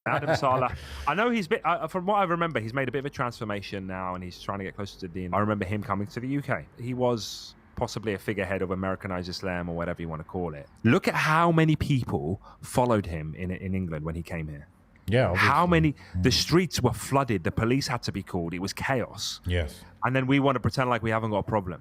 Adam Saleh. I know he's been, from what I remember, he's made a bit of a transformation now, and he's trying to get closer to Deen. I remember him coming to the UK. He was possibly a figurehead of Americanized Islam, or whatever you want to call it. Look at how many people followed him in England when he came here. Yeah, obviously. How many? The streets were flooded. The police had to be called. It was chaos. Yes. And then we want to pretend like we haven't got a problem.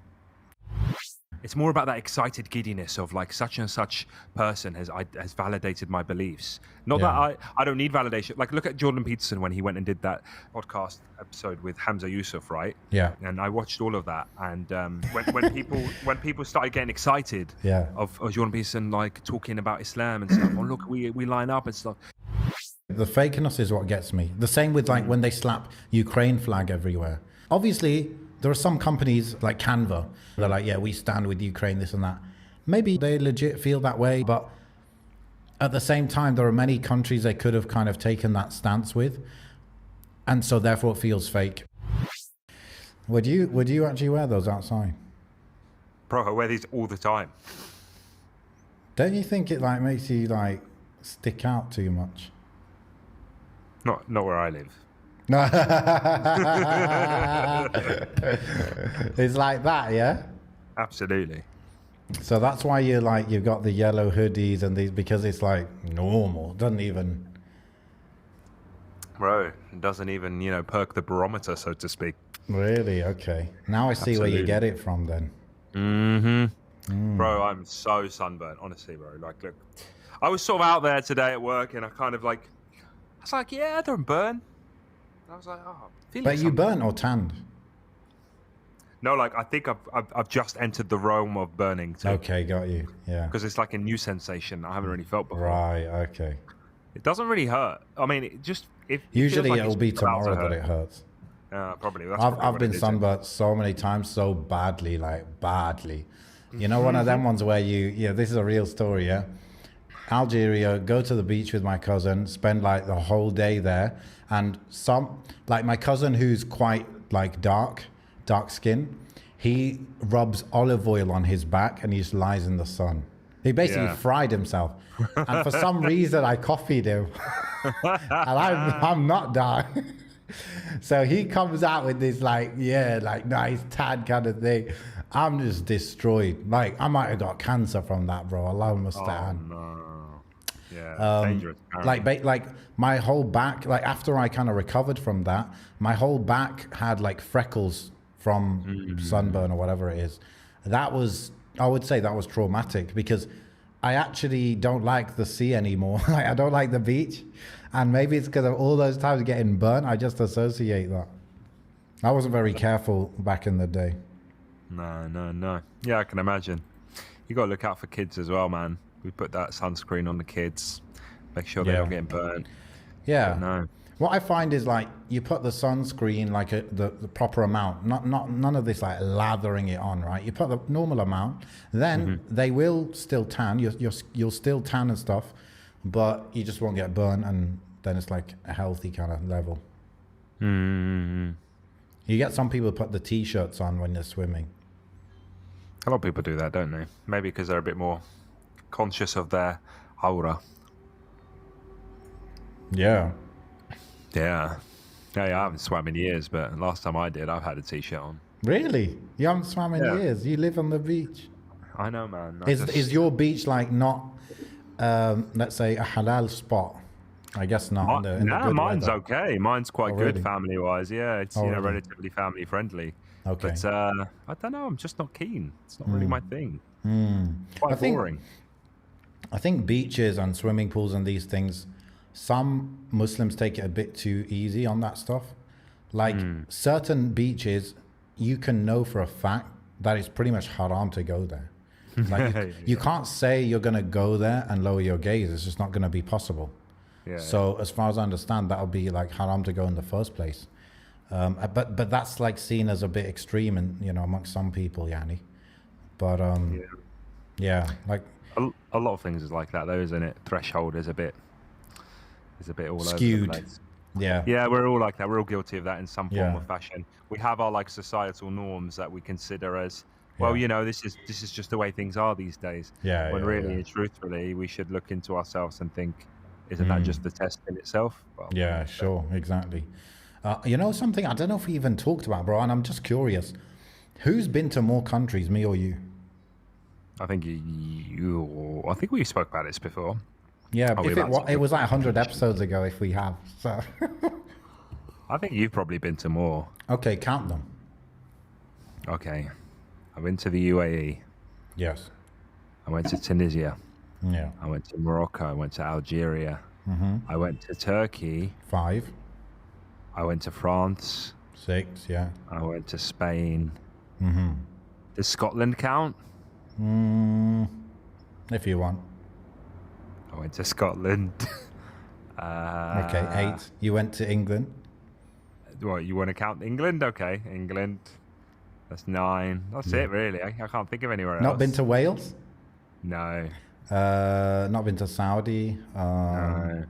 It's more about that excited giddiness of like such and such person has validated my beliefs. Not that I don't need validation. Like look at Jordan Peterson when he went and did that podcast episode with Hamza Yusuf, right? Yeah. And I watched all of that. And when people started getting excited of Jordan Peterson like talking about Islam and stuff, oh look, we line up and stuff. The fakeness is what gets me. The same with like when they slap Ukraine flag everywhere. Obviously, there are some companies like Canva. They're like, yeah, we stand with Ukraine, this and that. Maybe they legit feel that way, but at the same time, there are many countries they could have kind of taken that stance with. And so therefore it feels fake. Would you actually wear those outside? Bro, I wear these all the time. Don't you think it like makes you like stick out too much? Not where I live. No. It's like that, yeah? Absolutely. So that's why you've got the yellow hoodies and these, because it's like normal. Doesn't even... Bro, it doesn't even, perk the barometer, so to speak. Really? Okay. Now I see where you get it from then. Mm-hmm. Bro, I'm so sunburnt, honestly, bro. Like, look, I was sort of out there today at work and I kind of like, I was like, yeah, I don't burn. And I was like, oh, but you burnt or tanned? No, like I think I've just entered the realm of burning too. Okay, got you. Yeah. Because it's like a new sensation I haven't really felt before. Right. Okay. It doesn't really hurt. I mean, it just usually like it'll be tomorrow that it hurts. Probably. I've been sunburnt so many times, so badly, like badly. You know, one of them ones where this is a real story, yeah. Algeria, go to the beach with my cousin, spend like the whole day there, and my cousin who's quite like dark skin, he rubs olive oil on his back and he just lies in the sun. He basically fried himself, and for some reason I copied him, and I'm not dark. So he comes out with this like nice tan kind of thing. I'm just destroyed. Like I might have got cancer from that, bro. Allah musta'an. Oh no. Yeah, dangerous. Like my whole back, like after I kind of recovered from that, my whole back had like freckles from sunburn or whatever it is. I would say that was traumatic because I actually don't like the sea anymore. Like I don't like the beach, and maybe it's because of all those times getting burnt. I just associate that. I wasn't very careful back in the day. No. Yeah, I can imagine. You got to look out for kids as well, man. We put that sunscreen on the kids, make sure they're not getting burnt. Yeah. But no. What I find is like you put the sunscreen like the proper amount, none of this like lathering it on, right? You put the normal amount, then they will still tan. You'll still tan and stuff, but you just won't get burnt, and then it's like a healthy kind of level. Mm-hmm. You get some people put the t-shirts on when they're swimming. A lot of people do that, don't they? Maybe because they're a bit more conscious of their aura. Yeah. Yeah, I haven't swam in years, but last time I did, I've had a t-shirt on. Really? You haven't swam in years? You live on the beach? I know, man. Is your beach like not, let's say, a halal spot? I guess not. Mine's okay. Mine's quite good family-wise. Yeah, it's really? relatively family-friendly. Okay. But I don't know. I'm just not keen. It's not really my thing. Quite boring. I think beaches and swimming pools and these things, some Muslims take it a bit too easy on that stuff. Like certain beaches, you can know for a fact that it's pretty much haram to go there. Like you can't say you're going to go there and lower your gaze. It's just not going to be possible. Yeah. So as far as I understand, that would be like haram to go in the first place. But that's like seen as a bit extreme, and amongst some people, yani. But like a lot of things is like that, though, isn't it? Threshold is a bit all skewed. over the place. Yeah, we're all like that. We're all guilty of that in some form or fashion. We have our like societal norms that we consider as this is just the way things are these days. When truthfully, we should look into ourselves and think, Isn't that just the test in itself? Well, Yeah, sure, exactly. You know something? I don't know if we even talked about, bro, and I'm just curious. Who's been to more countries, me or you? I think I think we spoke about this before. Yeah, Are we if it, allowed to it was like 100 mention? episodes ago, if we have. So, I think you've probably been to more. okay, count them. Okay, I went to the UAE. Yes. I went to Tunisia. Yeah. I went to Morocco. I went to Algeria. I went to Turkey. 5, I went to France. 6, yeah. I went to Spain. Does Scotland count? If you want. I went to Scotland. Okay, 8. You went to England. What, you want to count England? Okay, England. That's 9. That's it, really. I can't think of anywhere else. Not been to Wales? No. Not been to Saudi? No.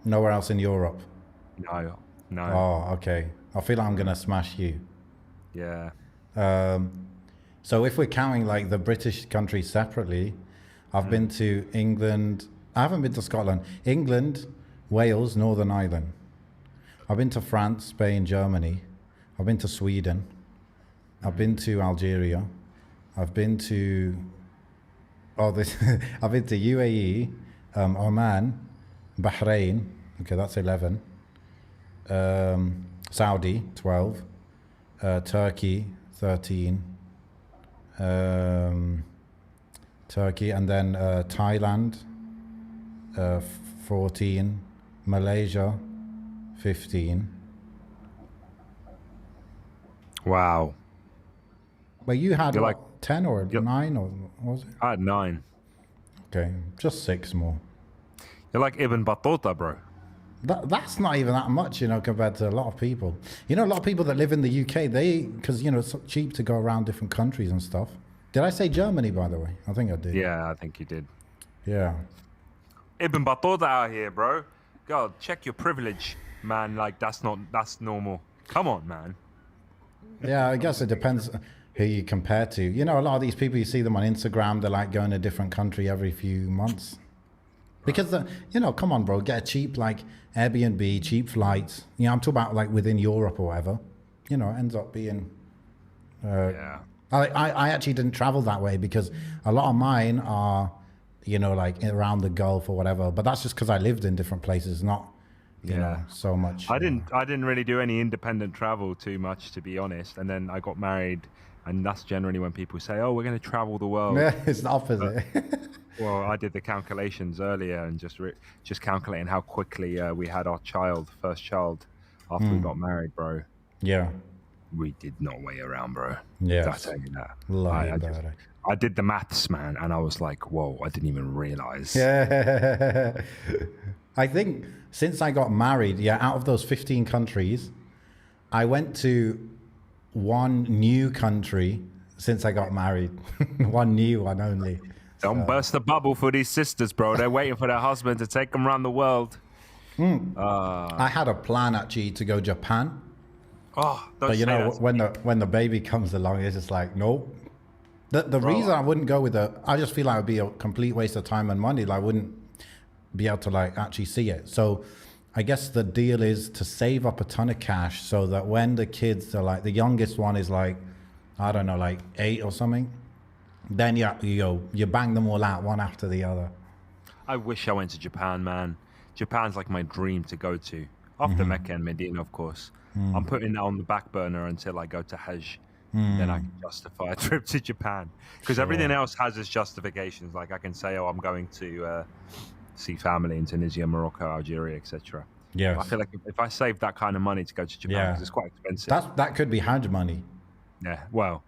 Nowhere else in Europe? No. No. Oh, okay. I feel like I'm going to smash you. Yeah. So if we're counting like the British countries separately, I've been to England. I haven't been to Scotland. England, Wales, Northern Ireland. I've been to France, Spain, Germany. I've been to Sweden. I've been to Algeria. I've been to I've been to UAE, Oman, Bahrain. Okay, that's 11. Saudi, 12. Turkey, 13. Turkey, and then Thailand, 14. Malaysia, 15. Wow. But you had You're what, like- 10 or 9 or what was it? I had 9. Okay, just 6 more. You're like Ibn Battuta, bro. That's not even that much, you know, compared to a lot of people. You know, a lot of people that live in the UK, because, you know, it's so cheap to go around different countries and stuff. Did I say Germany, by the way? I think I did. Yeah, I think you did. Yeah. Ibn Battuta out here, bro. God, check your privilege, man. Like, that's normal. Come on, man. Yeah, I guess it depends who you compare to. You know, a lot of these people, you see them on Instagram, they're like going to a different country every few months. Because, you know, come on, bro, get a cheap, like, Airbnb, cheap flights. You know, I'm talking about, like, within Europe or whatever. You know, it ends up being... Yeah. I actually didn't travel that way because a lot of mine are, you know, like, around the Gulf or whatever. But that's just because I lived in different places, not, you know, so much. I didn't really do any independent travel too much, to be honest. And then I got married, and that's generally when people say, "Oh, we're going to travel the world." Yeah, it's the opposite. Well, I did the calculations earlier and just calculating how quickly we had our first child, after we got married, bro. Yeah. We did not wait around, bro. Yes. I'll tell you that. Lie about it. I did the maths, man, and I was like, whoa, I didn't even realize. Yeah. I think since I got married, yeah, out of those 15 countries, I went to one new country since I got married. One new one only. Don't burst the bubble for these sisters, bro. They're waiting for their husband to take them around the world. I had a plan actually to go Japan. Oh, don't But you say know, that. when the baby comes along, it's just like, nope. The reason I wouldn't go with I just feel like it would be a complete waste of time and money. Like I wouldn't be able to like actually see it. So I guess the deal is to save up a ton of cash so that when the kids are like, the youngest one is like, I don't know, like 8 or something. Then you bang them all out one after the other. I wish I went to Japan, man. Japan's like my dream to go to. After Mecca and Medina, of course. I'm putting that on the back burner until I go to Hajj. Then I can justify a trip to Japan. Because everything else has its justifications. Like I can say, oh, I'm going to see family in Tunisia, Morocco, Algeria, etc. Yes. I feel like if I save that kind of money to go to Japan, 'cause it's quite expensive. That could be Hajj money. Yeah, well,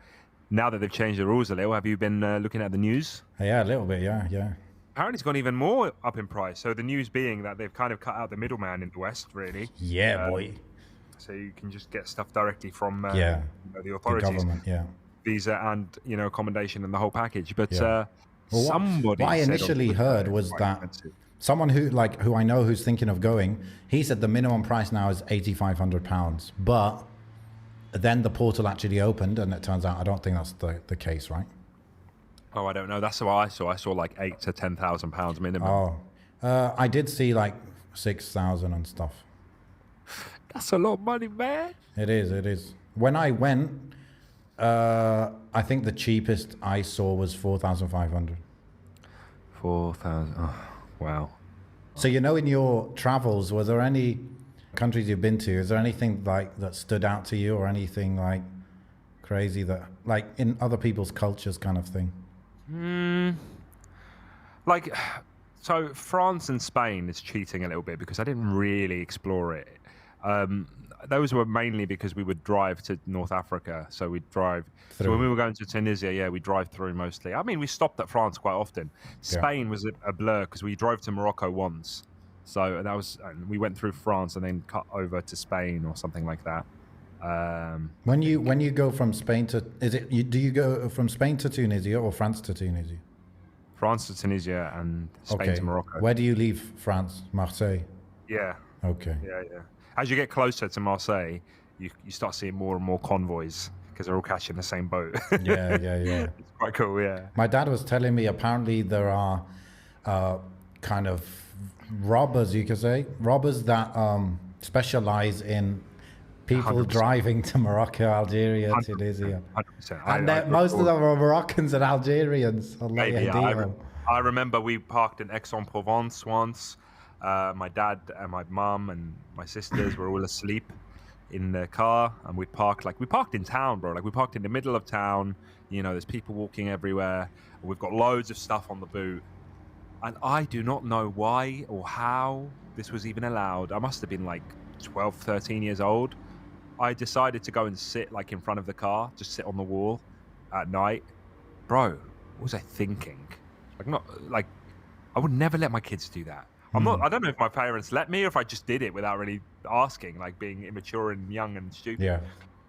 now that they've changed the rules a little, have you been looking at the news? Yeah, a little bit, yeah. Apparently it's gone even more up in price. So the news being that they've kind of cut out the middleman in the West, really. Yeah, boy. So you can just get stuff directly from Yeah. the authorities. The government, yeah. Visa and, accommodation and the whole package. But Yeah. Well, somebody what I said on initially Twitter heard it's was quite that expensive. someone who I know who's thinking of going, he said the minimum price now is £8,500. But then the portal actually opened, and it turns out I don't think that's the case, right? Oh, I don't know. That's what I saw. I saw like £8,000 to £10,000 minimum. Oh, I did see like 6,000 and stuff. That's a lot of money, man. It is. It is. When I went, I think the cheapest I saw was 4,500. 4,000. Oh, wow. So in your travels, were there any countries you've been to? Is there anything like that stood out to you, or anything like crazy that like in other people's cultures kind of thing? Like, so France and Spain is cheating a little bit because I didn't really explore it. Those were mainly because we would drive to North Africa, so we'd drive. Through. So when we were going to Tunisia, yeah, we drive through mostly. I mean, we stopped at France quite often. Spain was a blur because we drove to Morocco once, so that was. And we went through France and then cut over to Spain or something like that. When you go from Spain to, do you go from Spain to Tunisia or France to Tunisia? France to Tunisia and Spain to Morocco. Where do you leave France? Marseille? Yeah. Okay. Yeah. As you get closer to Marseille, you start seeing more and more convoys because they're all catching the same boat. Yeah. It's quite cool, yeah. My dad was telling me apparently there are kind of robbers, you could say, robbers that specialize in people 100%. driving to Morocco, Algeria, 100%, Tunisia. 100%. And most of them are Moroccans and Algerians. Maybe, I remember we parked in Aix-en-Provence once. My dad and my mum and my sisters were all asleep in the car, and we parked in town, bro. Like, we parked in the middle of town. There's people walking everywhere. We've got loads of stuff on the boot, and I do not know why or how this was even allowed. I must have been like 12, 13 years old. I decided to go and sit like in front of the car, just sit on the wall at night. Bro, what was I thinking? I would never let my kids do that. I don't know if my parents let me or if I just did it without really asking, like being immature and young and stupid. Yeah.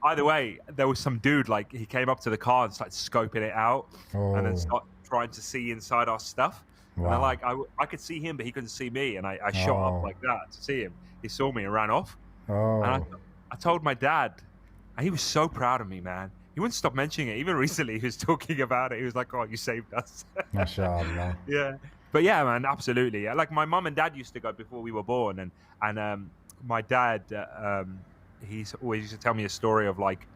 Either way, there was some dude, like, he came up to the car and started scoping it out and then started trying to see inside our stuff. Wow. And I could see him, but he couldn't see me. And I shot up like that to see him. He saw me and ran off. And I told my dad, and he was so proud of me, man. He wouldn't stop mentioning it. Even recently, he was talking about it. He was like, "Oh, you saved us." MashaAllah. Yeah. But yeah, man, absolutely. Like, my mum and dad used to go before we were born, and my dad, he always used to tell me a story of like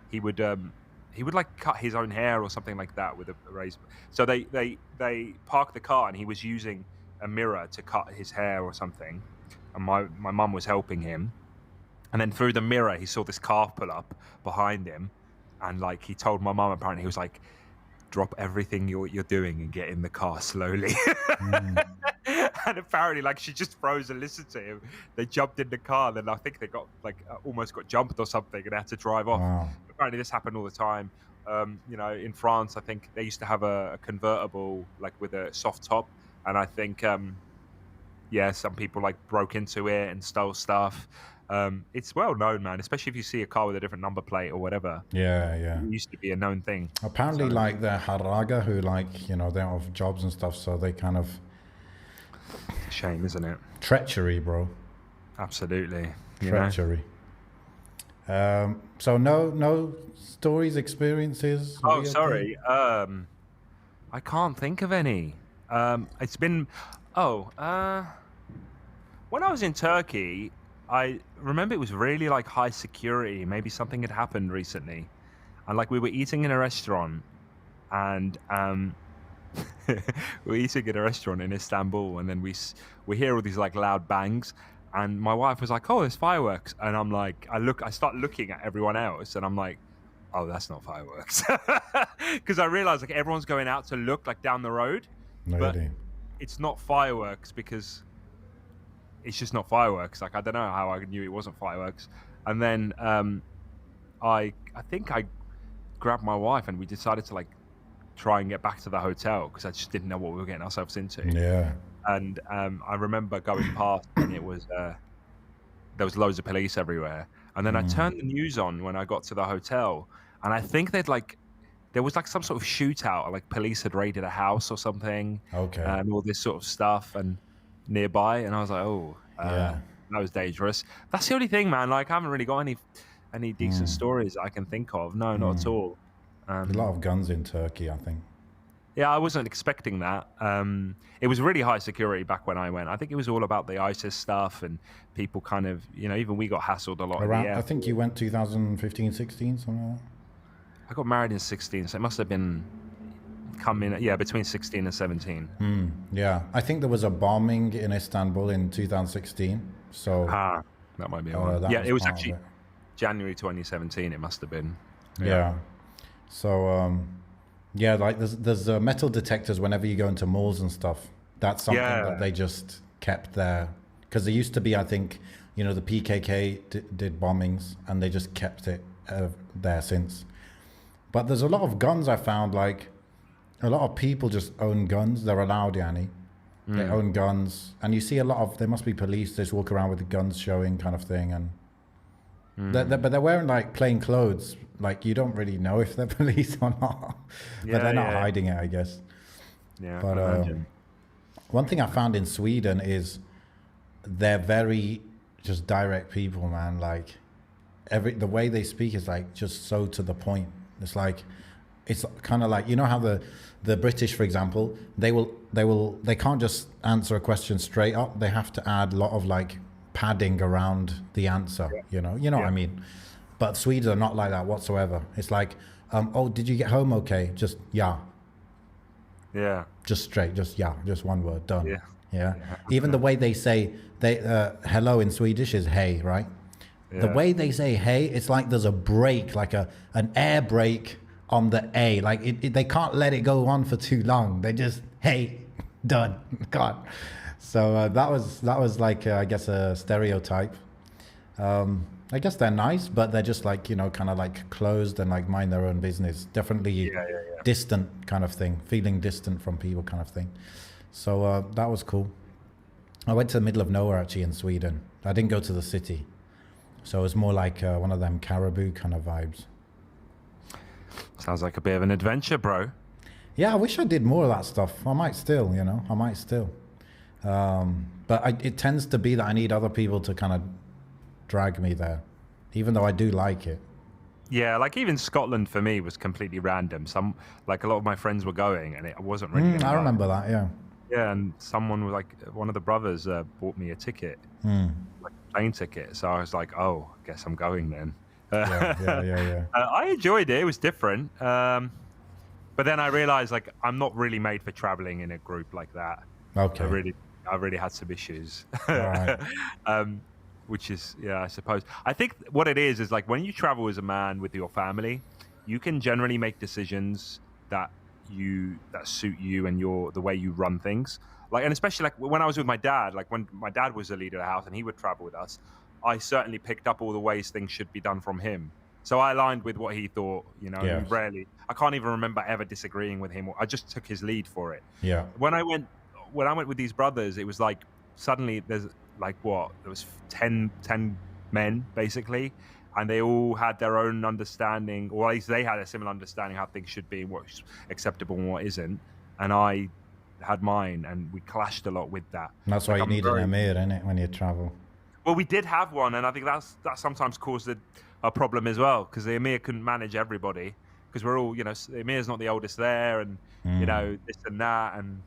he would like cut his own hair or something like that with a razor. So they parked the car, and he was using a mirror to cut his hair or something, and my mum was helping him, and then through the mirror he saw this car pull up behind him, and like he told my mum, apparently he was like, drop everything you're doing and get in the car slowly. And apparently, like, she just froze and listened to him. They jumped in the car, and then I think they got almost got jumped or something, and they had to drive off. Wow. Apparently this happened all the time. In France, I think they used to have a convertible like with a soft top, and I think some people like broke into it and stole stuff. It's well known, man, especially if you see a car with a different number plate or whatever. Yeah. It used to be a known thing. Apparently, like the Haraga, who they have jobs and stuff, so they kind of... Shame, isn't it? Treachery, bro. Absolutely. Treachery. So no stories, experiences? Oh, sorry. I can't think of any. It's been... when I was in Turkey... I remember it was really like high security. Maybe something had happened recently, and like we were eating in a restaurant, and we were eating in a restaurant in Istanbul, and then we hear all these like loud bangs, and my wife was like, "Oh, there's fireworks," and I'm like, I start looking at everyone else, and I'm like, "Oh, that's not fireworks," because I realized like everyone's going out to look like down the road, but it's not fireworks because. It's just not fireworks. Like, I don't know how I knew it wasn't fireworks. And then I think I grabbed my wife and we decided to like try and get back to the hotel because I just didn't know what we were getting ourselves into. Yeah. And I remember going past and it was there was loads of police everywhere. And then I turned the news on when I got to the hotel, and I think there was like some sort of shootout, like police had raided a house or something. Okay. And all this sort of stuff and nearby, and I was like, that was dangerous. That's the only thing, man. Like, I haven't really got any decent stories I can think of. No, not at all. A lot of guns in Turkey, I think. Yeah, I wasn't expecting that. It was really high security back when I went. I think it was all about the ISIS stuff and people kind of, even we got hassled a lot in the Around, I airport. think you went 2015, 16, something like that. I got married in 16, so it must have been between 16 and 17. Yeah, I think there was a bombing in Istanbul in 2016. So that might be one. Yeah, it was actually it. January 2017. It must have been. Yeah. So like there's metal detectors whenever you go into malls and stuff. That's something that they just kept there because there used to be, I think, the PKK did bombings and they just kept it there since. But there's a lot of guns I found, like a lot of people just own guns. They're allowed, Yanni. They own guns. And you see a lot of, there must be police, they just walk around with the guns showing kind of thing. And but they're wearing like plain clothes. Like you don't really know if they're police or not. But they're not hiding it, I guess. Yeah. But one thing I found in Sweden is they're very just direct people, man. Like the way they speak is like just so to the point. It's like, it's kind of like, how the British, for example, they can't just answer a question straight up. They have to add a lot of like padding around the answer, what I mean? But Swedes are not like that whatsoever. It's like, oh, did you get home okay? Just, yeah. Yeah. Just straight, just one word, done. Yeah. Yeah. Even the way they say, hello in Swedish is hey, right? Yeah. The way they say hey, it's like there's a break, like an air brake on the A. Like they can't let it go on for too long. They just, hey, done. God. So that was like, I guess, a stereotype. I guess they're nice, but they're just like, kind of like closed and like mind their own business. Definitely distant kind of thing, feeling distant from people kind of thing. So that was cool. I went to the middle of nowhere actually in Sweden. I didn't go to the city. So it was more like one of them caribou kind of vibes. Sounds like a bit of an adventure, bro. Yeah, I wish I did more of that stuff. I might still, But it tends to be that I need other people to kind of drag me there, even though I do like it. Yeah, like even Scotland for me was completely random. Like a lot of my friends were going and it wasn't really. I remember that, yeah. Yeah, and someone was like, one of the brothers bought me a ticket, like a plane ticket. So I was like, oh, I guess I'm going then. Yeah. I enjoyed it. It was different. But then I realized like I'm not really made for traveling in a group like that. Okay. I really had some issues. Right. Which is, I suppose. I think what it is like when you travel as a man with your family, you can generally make decisions that suit you and the way you run things. Like, and especially like when I was with my dad, like when my dad was the leader of the house and he would travel with us, I certainly picked up all the ways things should be done from him. So I aligned with what he thought, Yes. Rarely, I can't even remember ever disagreeing with him. I just took his lead for it. Yeah. When I went with these brothers, it was like suddenly there was 10 men basically, and they all had their own understanding, or at least they had a similar understanding how things should be, what's acceptable and what isn't. And I had mine, and we clashed a lot with that. And that's why you need an emir, innit, when you travel. Well, we did have one, and I think that sometimes caused a problem as well, because the emir couldn't manage everybody, because we're all, the emir's not the oldest there, and this and that, and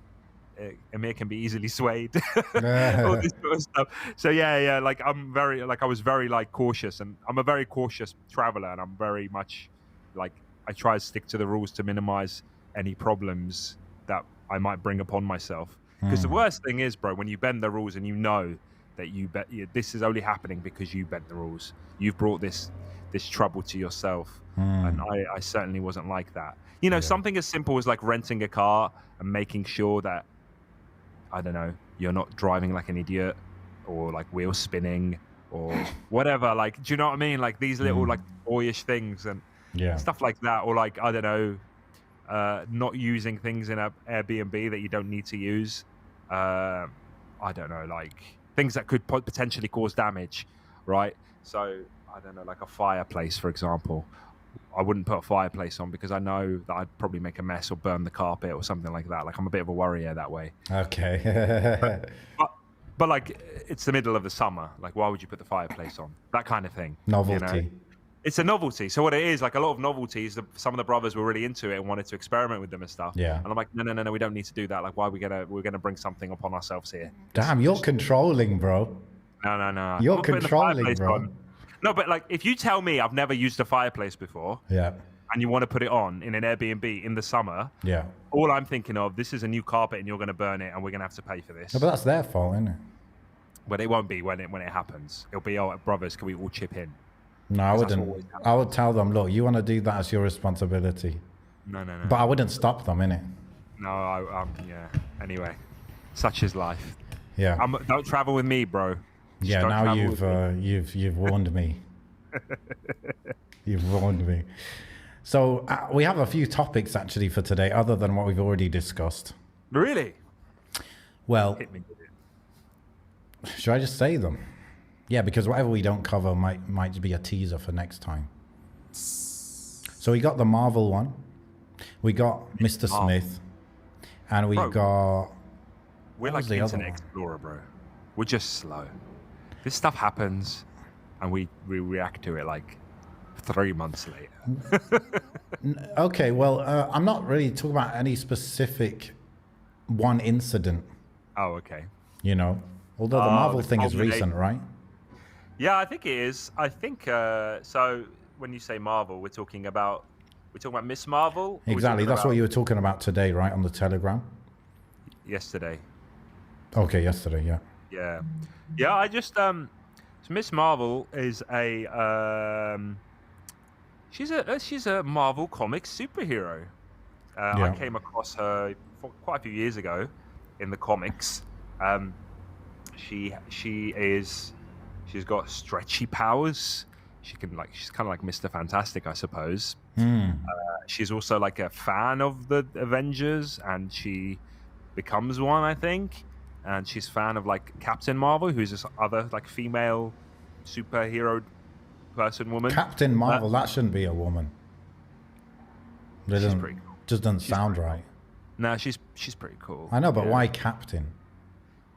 emir can be easily swayed. All this sort of stuff. So like I was very like cautious, and I'm a very cautious traveler, and I'm very much like I try to stick to the rules to minimize any problems that I might bring upon myself. Because the worst thing is, bro, when you bend the rules and you know that this is only happening because you bent the rules. You've brought this trouble to yourself. And I certainly wasn't like that. Something as simple as like renting a car and making sure that, I don't know, you're not driving like an idiot or like wheel spinning or whatever. Like, do you know what I mean? Like these little like boyish things and stuff like that. Or like, I don't know, not using things in a Airbnb that you don't need to use. I don't know, like things that could potentially cause damage, right? So I don't know, like a fireplace, for example. I wouldn't put a fireplace on because I know that I'd probably make a mess or burn the carpet or something like that. Like I'm a bit of a worrier that way. Okay. but like it's the middle of the summer. Like why would you put the fireplace on? That kind of thing. Novelty. It's a novelty. So what it is, like a lot of novelties, some of the brothers were really into it and wanted to experiment with them and stuff. Yeah. And I'm like, no, we don't need to do that. Like, why are we're gonna bring something upon ourselves here? Damn, you're controlling, bro. No. You're controlling, bro. No, but like, if you tell me I've never used a fireplace before, Yeah. and you want to put it on in an Airbnb in the summer, Yeah. all I'm thinking of, this is a new carpet and you're going to burn it and we're going to have to pay for this. No, but that's their fault, isn't it? But it won't be when it happens. It'll be, oh, brothers, can we all chip in? No, I wouldn't. I would tell them, look, you want to do that as your responsibility. No. But I wouldn't stop them, innit? No, yeah. Anyway, such is life. Yeah. Don't travel with me, bro. Just yeah. don't Now travel you've warned me. You've warned me. So we have a few topics actually for today, other than what we've already discussed. Really? Well, Hit me with it. should I just say them? Yeah, because whatever we don't cover might be a teaser for next time. So we got the Marvel one, we got Mr. Smith, and we got. We're like Internet Explorer, bro. We're just slow. This stuff happens, and we react to it like 3 months later. Okay, well, I'm not really talking about any specific one incident. Oh, okay. You know, although the Marvel thing is recent, right? Yeah, I think it is. I think so. When you say Marvel, we're talking about Miss Marvel. Exactly. That's what you were talking about today, right, on the Telegram? Yesterday. Okay, yesterday. Yeah. Yeah. I just so Miss Marvel is she's a Marvel Comics superhero. I came across her quite a few years ago in the comics. She's got stretchy powers. She's kind of like Mr. Fantastic, I suppose. She's also like a fan of the Avengers, and she becomes one, I think. And she's a fan of like Captain Marvel, who's this other like female superhero woman. Captain Marvel, that shouldn't be a woman. She's pretty cool. Just doesn't sound right. No, she's pretty cool. I know, but why Captain?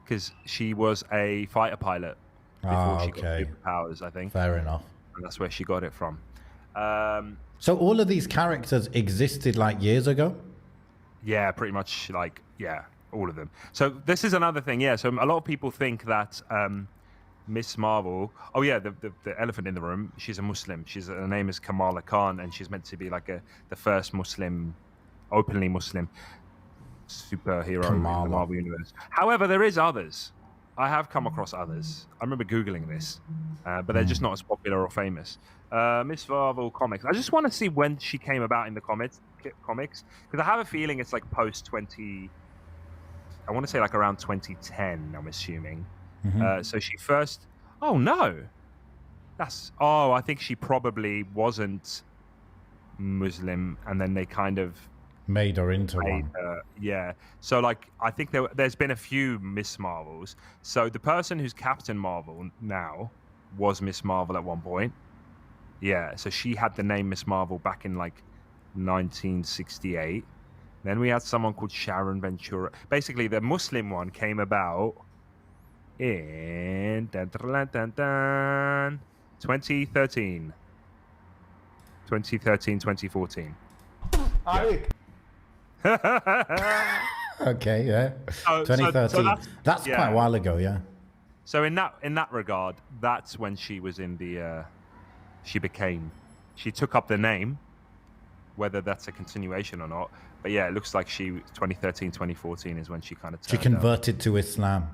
Because she was a fighter pilot before she got superpowers, I think. Fair enough. And that's where she got it from. So all of these characters existed like years ago? Yeah, pretty much all of them. So this is another thing, so a lot of people think that Miss Marvel, the elephant in the room, she's a Muslim. Her name is Kamala Khan, and she's meant to be like the first openly Muslim superhero in the Marvel universe. However, there is others. I have come across others. I remember Googling this, but they're just not as popular or famous. Miss Marvel comics. I just want to see when she came about in the comics, because I have a feeling it's like post 20. I want to say like around 2010. I'm assuming. So she first. Oh no, I think she probably wasn't Muslim, and then they kind of made her into one. So like I think there's been a few Miss Marvels. So the person who's Captain Marvel now was Miss Marvel at one point. Yeah, so she had the name Miss Marvel back in like 1968. Then we had someone called Sharon Ventura. Basically, the Muslim one came about in 2013. 2014. Okay, yeah. 2013. So that's quite a while ago, yeah. So in that regard, that's when she was in the. She took up the name, whether that's a continuation or not. But yeah, it looks like 2013, 2014 is when she kind of turned. She converted to Islam.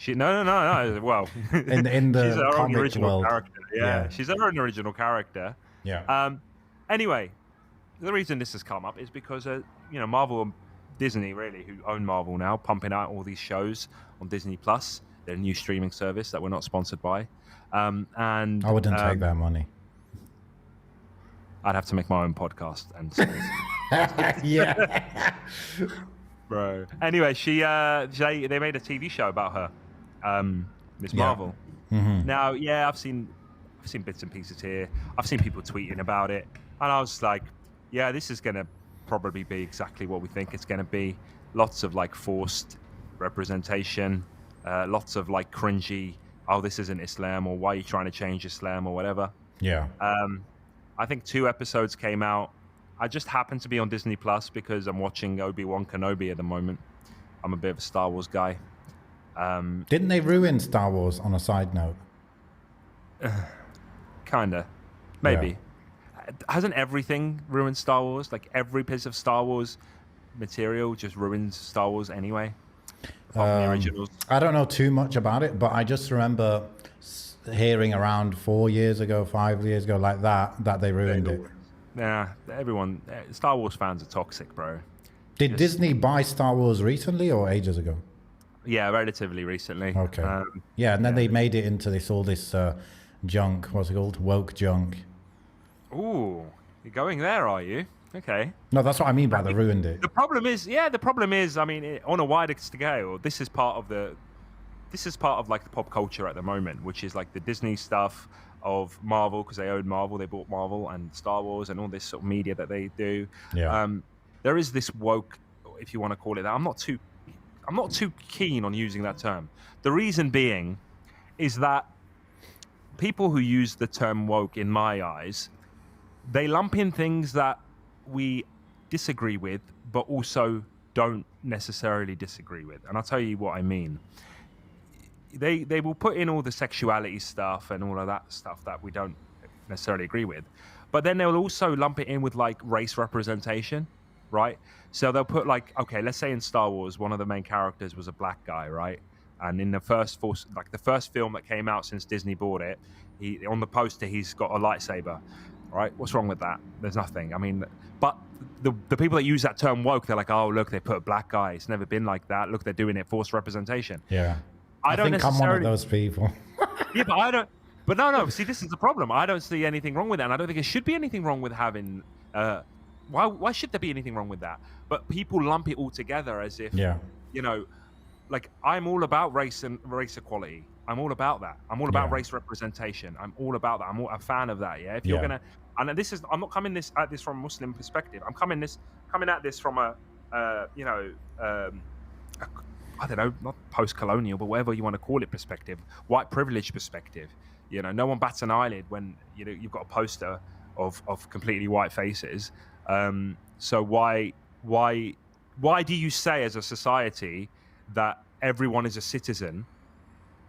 No. Well, in the she's her comic own original world. character. Yeah, she's her own original character. Yeah. Anyway, the reason this has come up is because Marvel and Disney, really, who own Marvel now, pumping out all these shows on Disney Plus, their new streaming service that we're not sponsored by. And I wouldn't take that money. I'd have to make my own podcast and yeah, bro. Anyway, they made a TV show about her, Miss Marvel. Now, I've seen bits and pieces here. I've seen people tweeting about it, and I was like, this is gonna probably be exactly what we think it's gonna be. Lots of like forced representation, lots of like cringy. Oh, this isn't Islam, or why are you trying to change Islam, or whatever. Yeah. I think 2 episodes came out. I just happened to be on Disney Plus because I'm watching Obi-Wan Kenobi at the moment. I'm a bit of a Star Wars guy. Didn't they ruin Star Wars on a side note? Kinda. Maybe. Yeah. Hasn't everything ruined Star Wars? Like every piece of Star Wars material just ruins Star Wars anyway? The originals. I don't know too much about it, but I just remember hearing around 4 years ago, 5 years ago, like that they ruined it. Yeah, everyone, Star Wars fans are toxic, bro. Did Disney buy Star Wars recently or ages ago? Yeah, relatively recently. Okay. Yeah, and then they made it into all this junk. What's it called? Woke junk. Ooh, you're going there, are you? Okay. No, that's what I mean by they ruined it. The problem is, I mean, on a wider scale, this is part of like the pop culture at the moment, which is like the Disney stuff of Marvel, because they own Marvel, they bought Marvel and Star Wars and all this sort of media that they do. Yeah. There is this woke, if you want to call it that. I'm not too keen on using that term. The reason being is that people who use the term woke, in my eyes, they lump in things that we disagree with, but also don't necessarily disagree with. And I'll tell you what I mean. They will put in all the sexuality stuff and all of that stuff that we don't necessarily agree with, but then they'll also lump it in with like race representation, right? So they'll put like, okay, let's say in Star Wars, one of the main characters was a black guy, right? And in the first film that came out since Disney bought it, on the poster he's got a lightsaber, right? What's wrong with that? There's nothing. I mean, but the people that use that term woke, they're like, oh, look, they put a black guy. It's never been like that. Look, they're doing it, forced representation. Yeah. I don't think I'm one of those people. Yeah, but I don't. But no. See, this is the problem. I don't see anything wrong with that, and I don't think it should be anything wrong with having. Why should there be anything wrong with that? But people lump it all together as if, you know, like I'm all about race and race equality. I'm all about that. I'm all about race representation. I'm all about that. I'm a fan of that. Yeah. If you're gonna, and this is, I'm not coming at this from a Muslim perspective. I'm coming at this from a, I don't know, not post-colonial, but whatever you want to call it, perspective, white privilege perspective. You know, no one bats an eyelid when you've got a poster of completely white faces. So why do you say as a society that everyone is a citizen,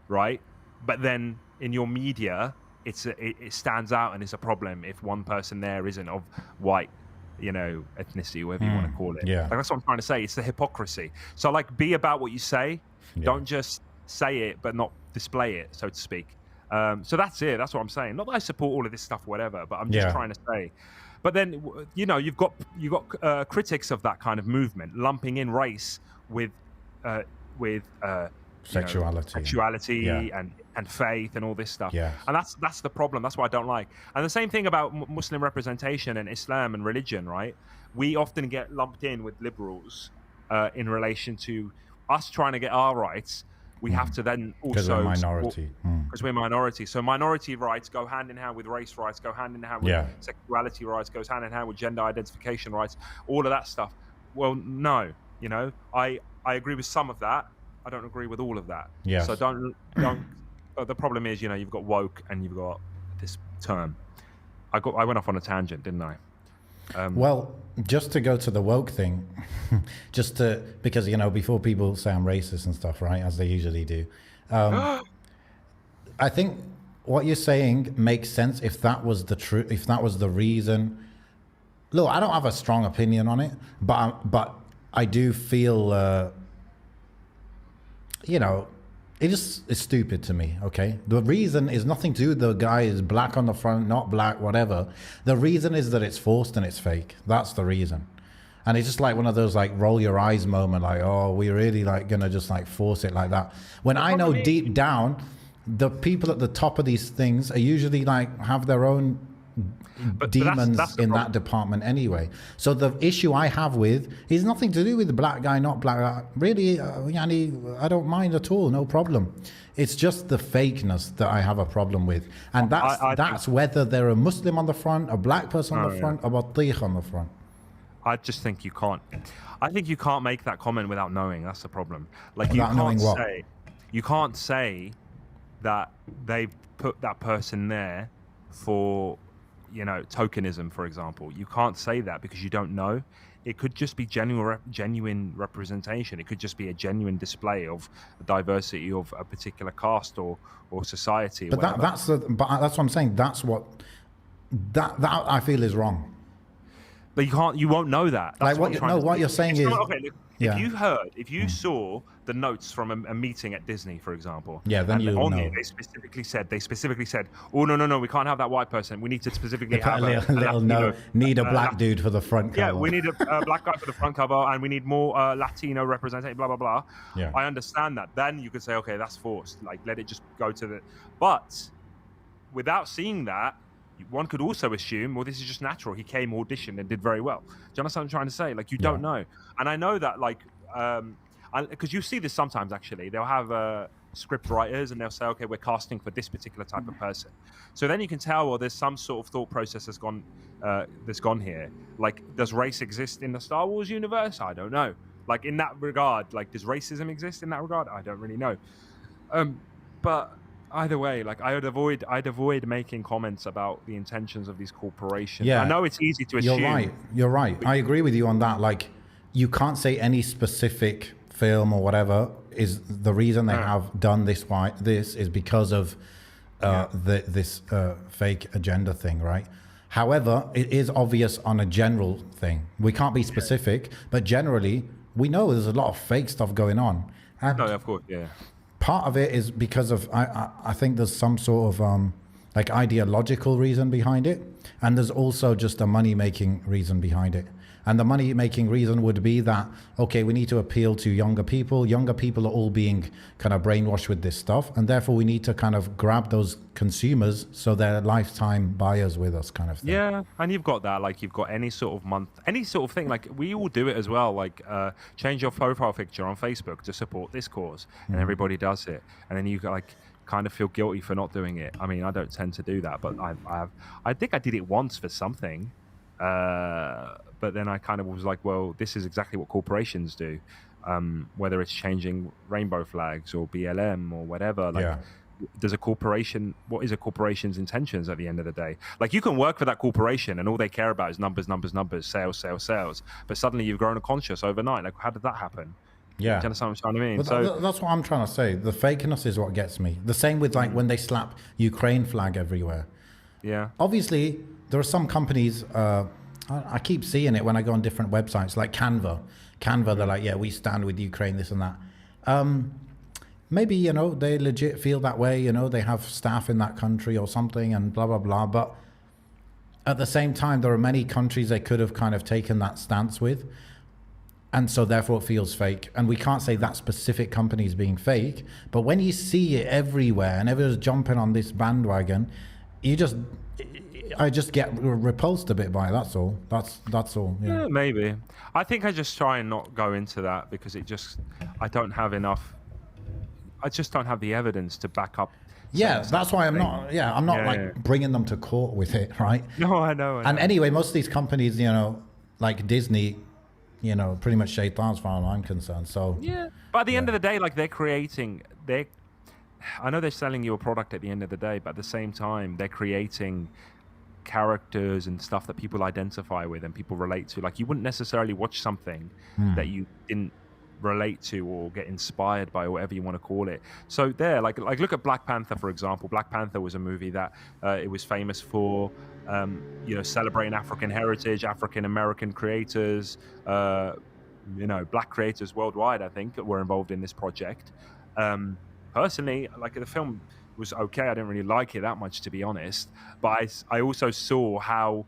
right? But then in your media, it stands out and it's a problem if one person there isn't of white, ethnicity, whatever you want to call it. Yeah. Like, that's what I'm trying to say. It's the hypocrisy. So like, be about what you say. Yeah. Don't just say it, but not display it, so to speak. So that's it. That's what I'm saying. Not that I support all of this stuff, whatever, but I'm just trying to say. But then, you've got critics of that kind of movement lumping in race with sexuality and faith and all this stuff. Yeah. And that's the problem. That's what I don't like. And the same thing about Muslim representation and Islam and religion, right? We often get lumped in with liberals in relation to us trying to get our rights. We have to then also... Because we're minority. Because we're minority. So minority rights go hand in hand with race rights, go hand in hand with sexuality rights, goes hand in hand with gender identification rights, all of that stuff. Well, no. I agree with some of that. I don't agree with all of that. Yes. So don't. The problem is, you've got woke and you've got this term. I went off on a tangent, didn't I? Well, just to go to the woke thing, because before people say I'm racist and stuff, right, as they usually do, I think what you're saying makes sense if that was the truth, if that was the reason. Look, I don't have a strong opinion on it, but I do feel. It's stupid to me, okay? The reason is nothing to do with the guy is black on the front, not black, whatever. The reason is that it's forced and it's fake. That's the reason. And it's just like one of those like roll your eyes moment, like, oh, we're really like gonna just like force it like that. When I know deep down, the people at the top of these things are usually like have their own demons that's in that department anyway. So the issue I have with is nothing to do with the black guy, not black. Really, I don't mind at all, no problem. It's just the fakeness that I have a problem with, and that's whether they're a Muslim on the front, a black person on the front, or Batikh on the front. I just think you can't. I think you can't make that comment without knowing. That's the problem. Like you can't say that they've put that person there for tokenism, for example. You can't say that because you don't know. It could just be genuine representation. It could just be a genuine display of the diversity of a particular caste or society. But that's what I'm saying. That's what that I feel is wrong. But you won't know that. That's what you're saying is, okay, look, if you saw the notes from a meeting at Disney, for example, then you know. They specifically said, oh no, we can't have that white person. We need to specifically have a little note. Need a black dude for the front cover. Yeah, we need a black guy for the front cover, and we need more Latino representation. Blah blah blah. Yeah. I understand that. Then you could say, okay, that's forced. Like, let it just go to the. But without seeing that, one could also assume, well, this is just natural. He came, auditioned, and did very well. Do you understand what I'm trying to say? Like, you don't know. And I know that, like, because you see this sometimes, actually. They'll have script writers, and they'll say, okay, we're casting for this particular type of person. So then you can tell, well, there's some sort of thought process that's gone here. Like, does race exist in the Star Wars universe? I don't know. Like, in that regard, like, does racism exist in that regard? I don't really know. But either way, like, I'd avoid making comments about the intentions of these corporations. Yeah, I know it's easy to assume. You're right. I agree with you on that. Like, you can't say any specific film or whatever is the reason they have done this. Why this is because of this fake agenda thing, right? However, it is obvious on a general thing. We can't be specific, but generally, we know there's a lot of fake stuff going on. And no, of course, yeah. Part of it is because of I think there's some sort of like ideological reason behind it, and there's also just a money-making reason behind it. And the money-making reason would be that, okay, we need to appeal to younger people. Younger people are all being kind of brainwashed with this stuff, and therefore we need to kind of grab those consumers so they're lifetime buyers with us, kind of thing. Yeah, and you've got that, like, you've got any sort of thing, like, we all do it as well, like, change your profile picture on Facebook to support this cause, and everybody does it, and then you, like, kind of feel guilty for not doing it. I mean, I don't tend to do that, but I think I did it once for something, but then I kind of was like, well, this is exactly what corporations do, whether it's changing rainbow flags or BLM or whatever. Like, what is a corporation's intentions at the end of the day? Like, you can work for that corporation and all they care about is numbers, sales. But suddenly you've grown a conscience overnight. Like, how did that happen? Yeah. Do you understand what I mean? But that's what I'm trying to say. The fakeness is what gets me. The same with, like, when they slap Ukraine flag everywhere. Yeah. Obviously, there are some companies, I keep seeing it when I go on different websites, like Canva. They're like, yeah, we stand with Ukraine, this and that. Maybe, you know, they legit feel that way, you know, they have staff in that country or something and blah, blah, blah. But at the same time, there are many countries they could have kind of taken that stance with. And so therefore it feels fake. And we can't say that specific company is being fake. But when you see it everywhere and everyone's jumping on this bandwagon, I just get repulsed a bit by it. That's all. That's all. Yeah, maybe. I think I just try and not go into that because I don't have enough. I just don't have the evidence to back up. Yeah, that's why I'm not bringing them to court with it, right? No, I know. And anyway, most of these companies, you know, like Disney, you know, pretty much shaitan as far as I'm concerned. So yeah, but at the end of the day, like, I know they're selling you a product at the end of the day, but at the same time, they're creating characters and stuff that people identify with and people relate to. Like, you wouldn't necessarily watch something that you didn't relate to or get inspired by, or whatever you want to call it. So there, like look at Black Panther, for example. Black Panther was a movie that it was famous for, you know, celebrating African heritage, African American creators, you know, black creators worldwide, I think, were involved in this project. Personally, like, the film was okay. I didn't really like it that much, to be honest. But I also saw how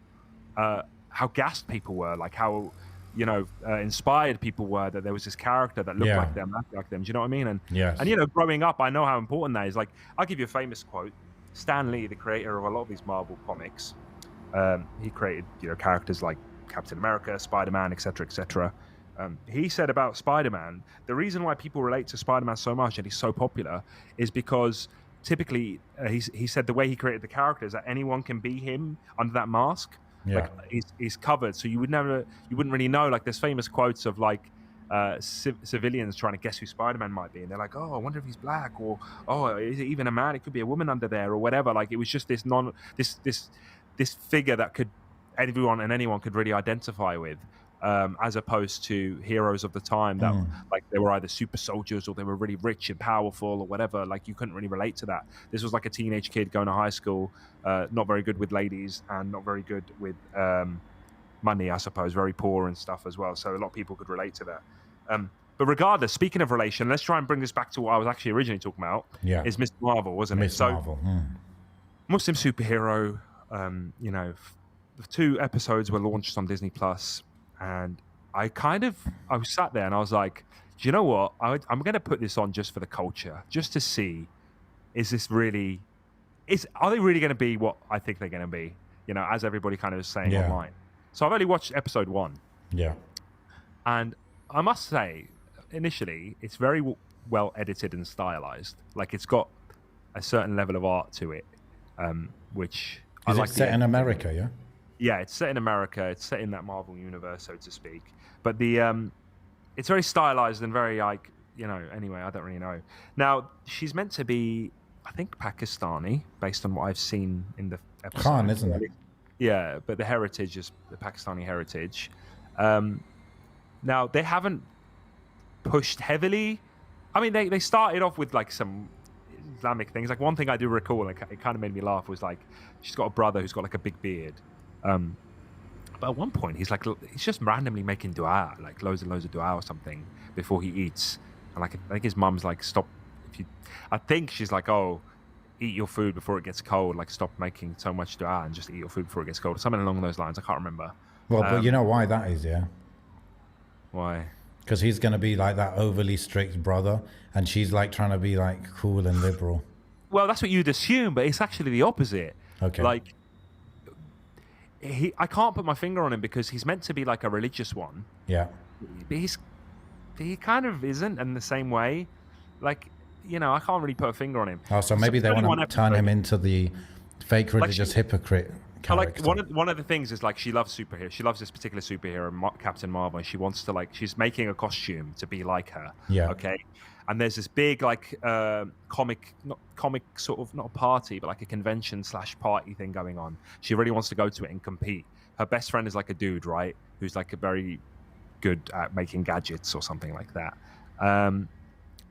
gassed people were, like how, you know, inspired people were that there was this character that looked like them, acted like them. Do you know what I mean? And and you know, growing up, I know how important that is. Like, I'll give you a famous quote. Stan Lee, the creator of a lot of these Marvel comics, he created, you know, characters like Captain America, Spider-Man, etc., etc. He said about Spider-Man, the reason why people relate to Spider-Man so much and he's so popular is because typically, he said the way he created the character is that anyone can be him under that mask. Yeah. Like, he's covered, so you wouldn't really know. Like, there's famous quotes of, like, civilians trying to guess who Spider-Man might be, and they're like, oh, I wonder if he's black, or oh, is it even a man? It could be a woman under there, or whatever. Like, it was just this this figure that everyone and anyone could really identify with, as opposed to heroes of the time that like they were either super soldiers or they were really rich and powerful or whatever. Like you couldn't really relate to that. This was like a teenage kid going to high school, not very good with ladies and not very good with money, I suppose, very poor and stuff as well. So a lot of people could relate to that. But regardless, speaking of relation, let's try and bring this back to what I was actually originally talking about. Yeah. Is Miss Marvel, wasn't it? Miss Marvel. Muslim superhero. You know, the 2 episodes were launched on Disney Plus, and I was sat there and I was like, do you know what? I'm going to put this on just for the culture, just to see, are they really going to be what I think they're going to be? You know, as everybody kind of is saying online. So I've only watched episode 1. Yeah. And I must say, initially, it's very well edited and stylized. Like it's got a certain level of art to it, which is it set in America? Yeah. Yeah, it's set in America. It's set in that Marvel universe, so to speak. But it's very stylized and very like, you know. Anyway, I don't really know. Now she's meant to be, I think, Pakistani, based on what I've seen in the episode. Khan, isn't it? Yeah, but the heritage is the Pakistani heritage. Now, they haven't pushed heavily. I mean, they started off with like some Islamic things. Like one thing I do recall, like it kind of made me laugh, was like she's got a brother who's got like a big beard. But at one point, he's just randomly making dua, like loads and loads of dua or something before he eats. And like I think his mum's like, stop. I think she's like, oh, eat your food before it gets cold. Like stop making so much dua and just eat your food before it gets cold. Something along those lines. I can't remember. Well, but you know why that is, yeah? Why? Because he's going to be like that overly strict brother, and she's like trying to be like cool and liberal. Well, that's what you'd assume, but it's actually the opposite. Okay. Like, I can't put my finger on him because he's meant to be like a religious one. Yeah. But he kind of isn't in the same way. Like, you know, I can't really put a finger on him. Oh, so maybe they want to turn him into the fake religious hypocrite character. Like one of the things is like she loves superheroes. She loves this particular superhero, Captain Marvel, and she wants to like, she's making a costume to be like her. Yeah. Okay. And there's this big like comic sort of, not a party, but like a convention / party thing going on. She really wants to go to it and compete. Her best friend is like a dude, right? Who's like a very good at making gadgets or something like that.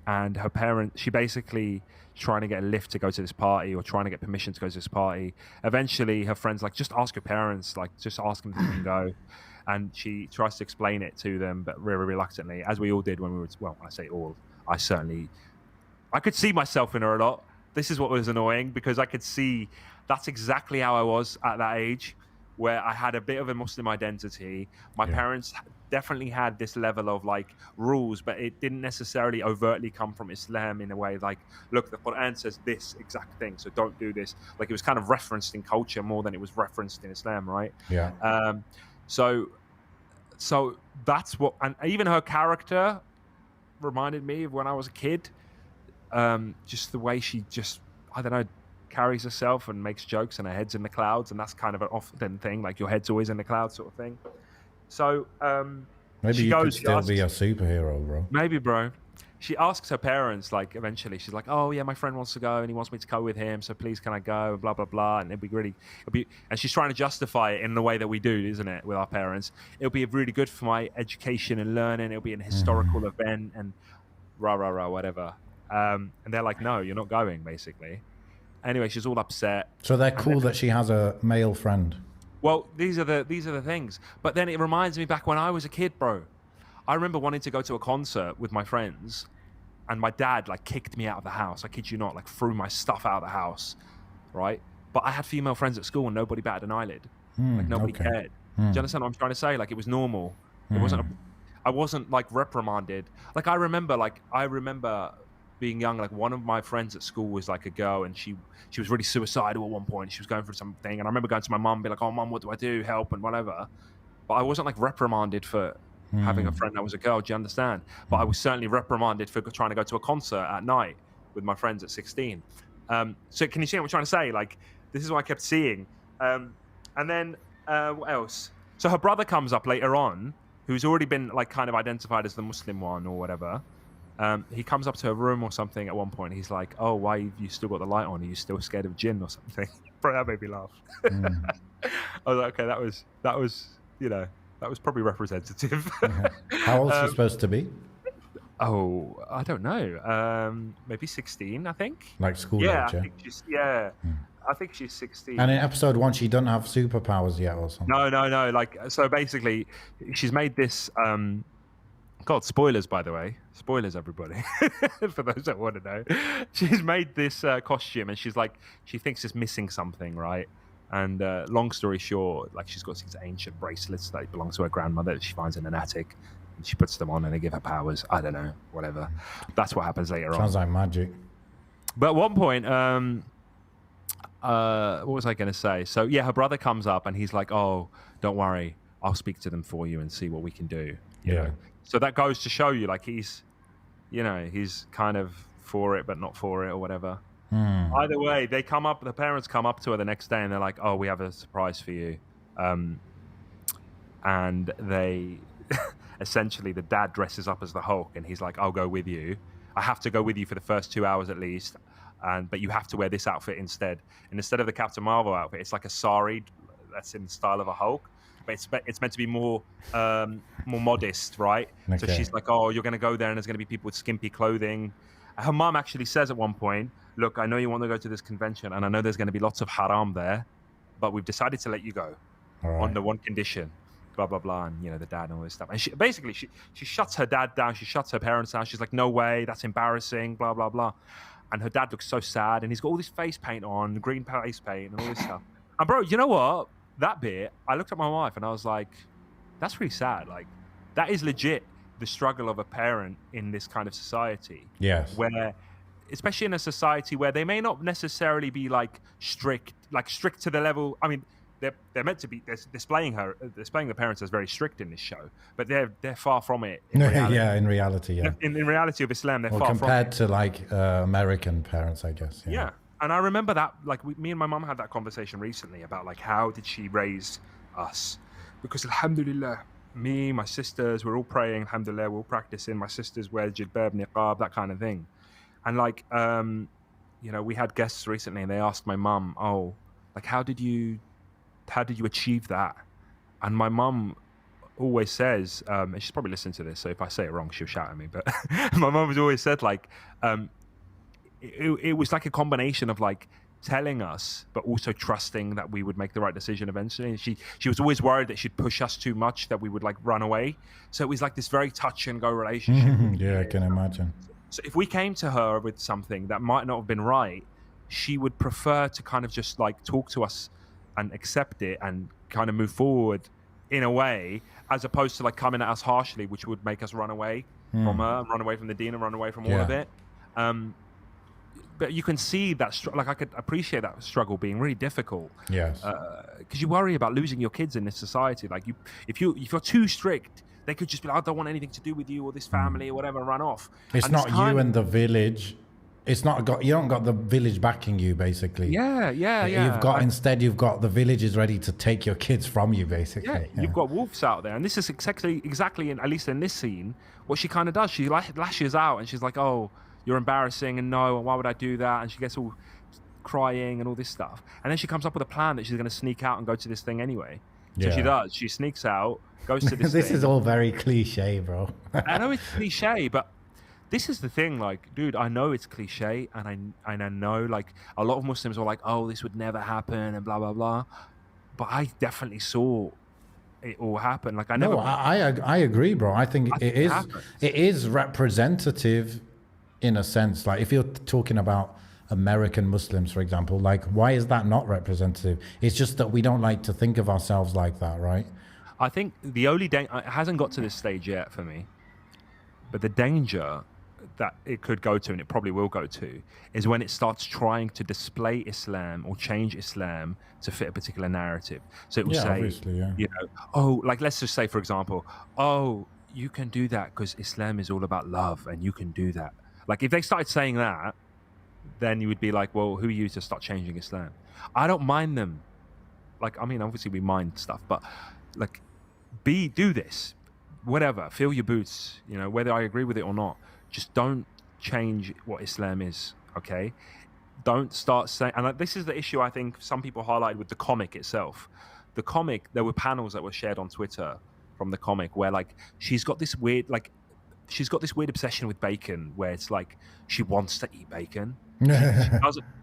And her parent, she basically trying to get a lift to go to this party or trying to get permission to go to this party. Eventually her friend's like, just ask your parents, like just ask them if you can go. And she tries to explain it to them, but very reluctantly, as we all did when we were, well, I say all, I could see myself in her a lot. This is what was annoying, because I could see that's exactly how I was at that age, where I had a bit of a Muslim identity. My parents definitely had this level of like rules, but it didn't necessarily overtly come from Islam in a way like, look, the Quran says this exact thing, so don't do this. Like it was kind of referenced in culture more than it was referenced in Islam, right? Yeah. So that's what, and even her character reminded me of when I was a kid. Just the way she just, I don't know, carries herself and makes jokes and her head's in the clouds, and that's kind of an often thing, like your head's always in the clouds sort of thing. So maybe you could still be a superhero, bro. Maybe, bro. She asks her parents, like eventually she's like, oh yeah, my friend wants to go and he wants me to go with him, so please can I go, blah blah blah. And and she's trying to justify it in the way that we do, isn't it, with our parents. It'll be really good for my education and learning, it'll be an historical event and rah rah rah, whatever. And they're like, no, you're not going, basically. Anyway, she's all upset. So they're cool that she has a male friend. Well, these are the things. But then it reminds me back when I was a kid, bro. I remember wanting to go to a concert with my friends, and my dad like kicked me out of the house. I kid you not, like threw my stuff out of the house, right? But I had female friends at school and nobody batted an eyelid. Like nobody cared. Do you understand what I'm trying to say? Like it was normal. It wasn't. I wasn't like reprimanded. Like I remember being young. Like one of my friends at school was like a girl, and she was really suicidal at one point. She was going through something, and I remember going to my mum, and be like, "Oh, mum, what do I do? Help!" and whatever. But I wasn't like reprimanded for having a friend that was a girl. Do you understand? But I was certainly reprimanded for trying to go to a concert at night with my friends at 16. So can you see what I'm trying to say? Like this is what I kept seeing. And then what else? So her brother comes up later on, who's already been like kind of identified as the Muslim one or whatever. He comes up to her room or something at one point. He's like, "Oh, why have you still got the light on? Are you still scared of jinn or something?" Bro, that made me laugh. I was like, okay, that was that was probably representative. How old is she supposed to be? Oh, I don't know. Maybe 16, I think. Like school Yeah, age, I yeah? think I think she's 16. And in episode 1, she doesn't have superpowers yet or something. No. Like, so basically, she's made this. God, spoilers, by the way. Spoilers, everybody. For those that want to know, she's made this costume, and she's like, she thinks it's missing something, right? And long story short, like, she's got these ancient bracelets that belong to her grandmother that she finds in an attic, and she puts them on, and they give her powers. I don't know, whatever. That's what happens later on. Sounds like magic. But at one point, what was I going to say? So yeah, her brother comes up, and he's like, "Oh, don't worry, I'll speak to them for you and see what we can do." You know? So that goes to show you, like, he's kind of for it, but not for it, or whatever. Either way, the parents come up to her the next day, and they're like, "Oh, we have a surprise for you," and they essentially, the dad dresses up as the Hulk, and he's like, "I'll go with you. I have to go with you for the first 2 hours at least, but you have to wear this outfit instead. And instead of the Captain Marvel outfit, it's like a sari that's in the style of a Hulk, but it's meant to be more modest, right?" Okay. So she's like, "Oh, you're going to go there, and there's going to be people with skimpy clothing." Her mom actually says at one point, "Look, I know you want to go to this convention, and I know there's going to be lots of haram there, but we've decided to let you go on the one condition." Blah blah blah, and the dad and all this stuff. And she shuts her dad down. She shuts her parents down. She's like, "No way, that's embarrassing." Blah blah blah. And her dad looks so sad, and he's got all this face paint on, green face paint, and all this stuff. And bro, you know what? That bit, I looked at my wife, and I was like, "That's really sad. Like, that is legit the struggle of a parent in this kind of society." Yes. Where, especially in a society where they may not necessarily be like strict to the level. I mean, they're meant to be displaying the parents as very strict in this show, but they're far from it. In reality, yeah. In reality of Islam, they're far from it. Compared to like American parents, I guess. Yeah. And I remember that, like, me and my mum had that conversation recently about, like, how did she raise us? Because alhamdulillah, me, my sisters, we're all praying, alhamdulillah, we're all practicing. My sisters wear jilbab, niqab, that kind of thing. And like, we had guests recently, and they asked my mum, "Oh, like, how did you achieve that?" And my mum always says, and she's probably listening to this, so if I say it wrong, she'll shout at me, but my mum has always said, like, it was like a combination of, like, telling us, but also trusting that we would make the right decision eventually. And she was always worried that she'd push us too much, that we would, like, run away. So it was like this very touch and go relationship. Yeah, I can imagine. So if we came to her with something that might not have been right, she would prefer to kind of just, like, talk to us and accept it and kind of move forward in a way, as opposed to, like, coming at us harshly, which would make us run away from her, run away from the deen, and run away from all of it. But you can see that, like, I could appreciate that struggle being really difficult. Yes. Because you worry about losing your kids in this society. Like, if you're too strict, they could just be like, "I don't want anything to do with you or this family or whatever," and run off. It's not you and the village. It's not you don't got the village backing you, basically. Yeah. You've got the villages ready to take your kids from you, basically. Yeah. You've got wolves out there, and this is exactly at least in this scene, what she kind of does. She lashes out, and she's like, "Oh, you're embarrassing, and no, and why would I do that?" And she gets all crying and all this stuff, and then she comes up with a plan that she's going to sneak out and go to this thing anyway. So she does. She sneaks out, goes to this. This thing. is all very cliche, bro. I know it's cliche, but this is the thing, like, dude, I know it's cliche, and I know, like, a lot of Muslims are like, "Oh, this would never happen," and blah blah blah. But I definitely saw it all happen. Like, I agree, bro. I think it is representative in a sense. Like, if you're talking about American Muslims, for example, like, why is that not representative? It's just that we don't like to think of ourselves like that, right? I think the only it hasn't got to this stage yet for me, but the danger that it could go to, and it probably will go to, is when it starts trying to display Islam or change Islam to fit a particular narrative. So it will say, "Oh, like, let's just say, for example, oh, you can do that because Islam is all about love, and you can do that." Like, if they started saying that, then you would be like, "Well, who are you to start changing Islam?" I don't mind them. Like, I mean, obviously we mind stuff, but, like, do this, whatever, feel your boots, whether I agree with it or not. Just don't change what Islam is, okay? don't start saying, and this is the issue I think some people highlighted with the comic itself. The comic, there were panels that were shared on Twitter from the comic where like she's got this weird obsession with bacon where it's like she wants to eat bacon.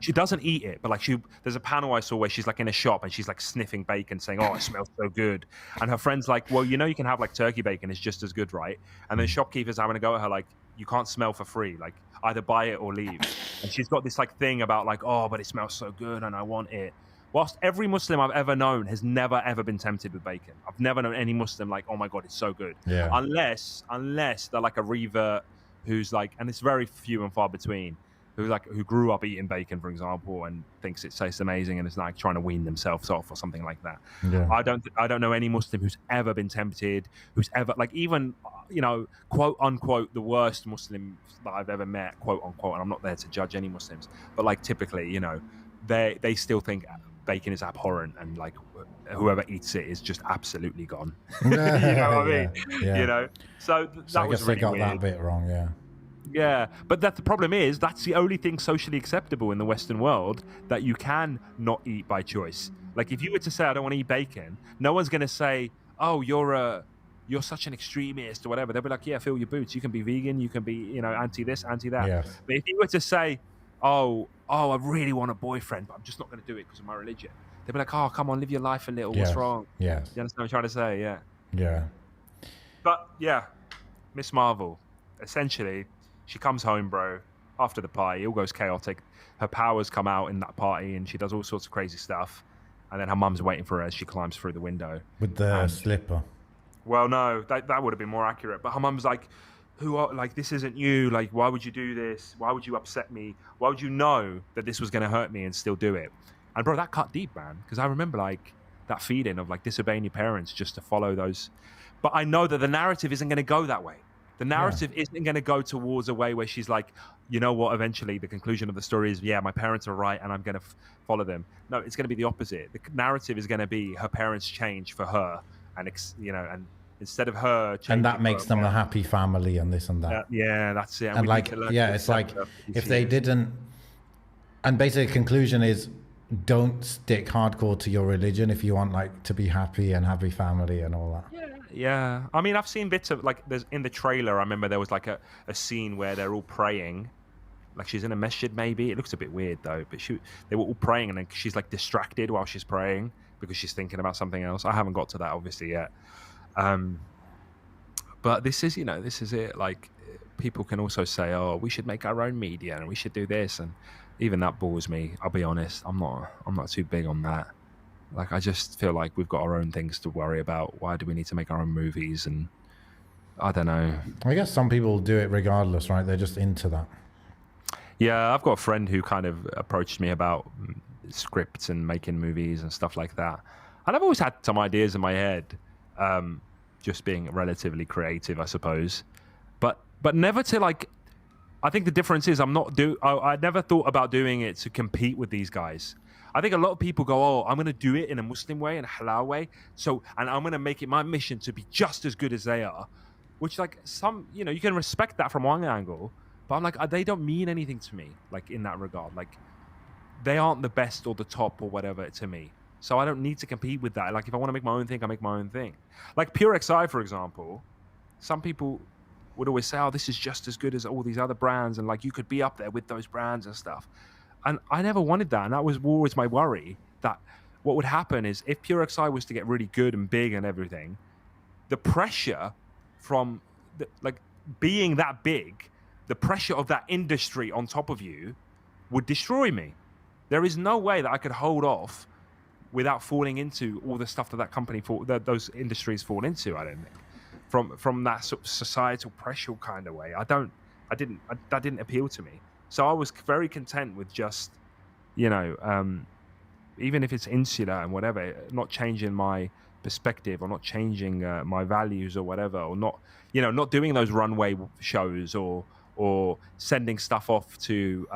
She doesn't eat it, but like there's a panel I saw where she's like in a shop and she's like sniffing bacon saying, oh, it smells so good. And her friend's like, well, you know, you can have like turkey bacon, it's just as good, right? And then shopkeepers having to go at her like, you can't smell for free, like either buy it or leave. And she's got this like thing about like, oh, but it smells so good and I want it. Whilst every Muslim I've ever known has never ever been tempted with bacon. I've never known any Muslim like, oh my God, it's so good. Yeah. Unless they're like a revert who's like, and it's very few and far between, who grew up eating bacon, for example, and thinks it tastes amazing and is like trying to wean themselves off or something like that. Yeah. I don't know any Muslim who's ever been tempted, who's ever like even, you know, quote unquote the worst Muslim that I've ever met, quote unquote, and I'm not there to judge any Muslims, but like typically, you know, they still think bacon is abhorrent and like whoever eats it is just absolutely gone. You know what I mean? Yeah. You know, so I was guess really they got weird. that bit wrong. Yeah. Yeah, but the problem is that's the only thing socially acceptable in the Western world that you can not eat by choice. Like if you were to say I don't want to eat bacon, no one's going to say, "Oh, you're such an extremist" or whatever. They'll be like, "Yeah, fill your boots. You can be vegan. You can be, you know, anti this, anti that." Yes. But if you were to say, "Oh, I really want a boyfriend, but I'm just not going to do it because of my religion," they'll be like, "Oh, come on, live your life a little. Yes. What's wrong?" Yes. You understand what I'm trying to say? Yeah. Yeah. But yeah, Miss Marvel, essentially. She comes home, bro, after the party. It all goes chaotic. Her powers come out in that party, and she does all sorts of crazy stuff. And then her mum's waiting for her as she climbs through the window. With the slipper. Well, no, that would have been more accurate. But her mum's like, this isn't you. Like, why would you do this? Why would you upset me? Why would you know that this was going to hurt me and still do it? And, bro, that cut deep, man. Because I remember, like, that feeling of, like, disobeying your parents just to follow those. But I know that the narrative isn't going to go that way. The narrative isn't going to go towards a way where she's like, you know what, eventually the conclusion of the story is, yeah, my parents are right and I'm going to follow them. No, it's going to be the opposite. The narrative is going to be her parents change for her and, you know, and instead of her changing. And that makes them a happy family and this and that. Yeah, that's it. And like, yeah, it's like if they didn't, and basically the conclusion is don't stick hardcore to your religion if you want like to be happy and happy family and all that. Yeah, I mean, I've seen bits of like there's in the trailer. I remember there was like a scene where they're all praying, like she's in a masjid. Maybe it looks a bit weird though, but they were all praying and then she's like distracted while she's praying because she's thinking about something else. I haven't got to that obviously yet, but this is it. Like people can also say, oh, we should make our own media and we should do this, and even that bores me. I'll be honest, I'm not too big on that. Like, I just feel like we've got our own things to worry about. Why do we need to make our own movies? And I don't know. I guess some people do it regardless, right? They're just into that. Yeah, I've got a friend who kind of approached me about scripts and making movies and stuff like that. And I've always had some ideas in my head, just being relatively creative, I suppose. But never to like. I think the difference is I never thought about doing it to compete with these guys. I think a lot of people go, oh, I'm going to do it in a Muslim way, in a halal way. And I'm going to make it my mission to be just as good as they are, which like you can respect that from one angle, but I'm like, they don't mean anything to me, like in that regard. Like they aren't the best or the top or whatever to me. So I don't need to compete with that. Like if I want to make my own thing, I make my own thing. Like Pure XI, for example, some people would always say, oh, this is just as good as all these other brands. And like, you could be up there with those brands and stuff. And I never wanted that. And that was always my worry, that what would happen is if Pure XI was to get really good and big and everything, the pressure from being that big, the pressure of that industry on top of you would destroy me. There is no way that I could hold off without falling into all the stuff that company those industries fall into. I don't think from that sort of societal pressure kind of way. That didn't appeal to me. So I was very content with just, even if it's insular and whatever, not changing my perspective or not changing my values or whatever, or not doing those runway shows or sending stuff off to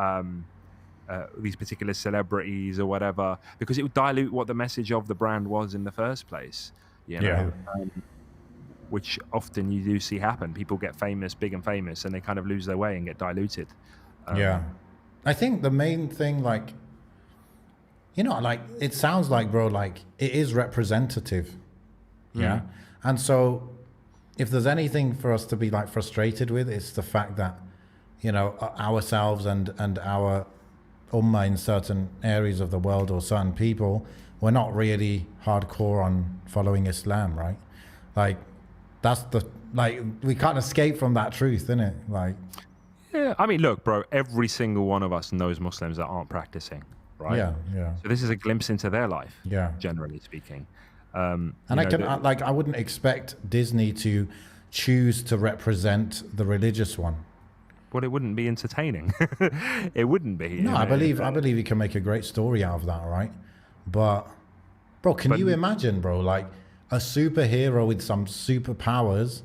these particular celebrities or whatever, because it would dilute what the message of the brand was in the first place. Which often you do see happen. People get famous, big and famous, and they kind of lose their way and get diluted. I think the main thing, like, like it sounds like, bro, like it is representative. Yeah. And so if there's anything for us to be like frustrated with, it's the fact that, ourselves and our ummah in certain areas of the world or certain people, we're not really hardcore on following Islam, right? Like, we can't escape from that truth, innit? Like, Yeah, I mean, look, bro, every single one of us knows Muslims that aren't practicing, right? yeah, yeah, So this is a glimpse into their life, yeah. generally speaking. And I wouldn't expect Disney to choose to represent the religious one. Well, it wouldn't be entertaining. It wouldn't be. No, I believe you can make a great story out of that, right? But, bro, can you imagine, bro, like a superhero with some superpowers,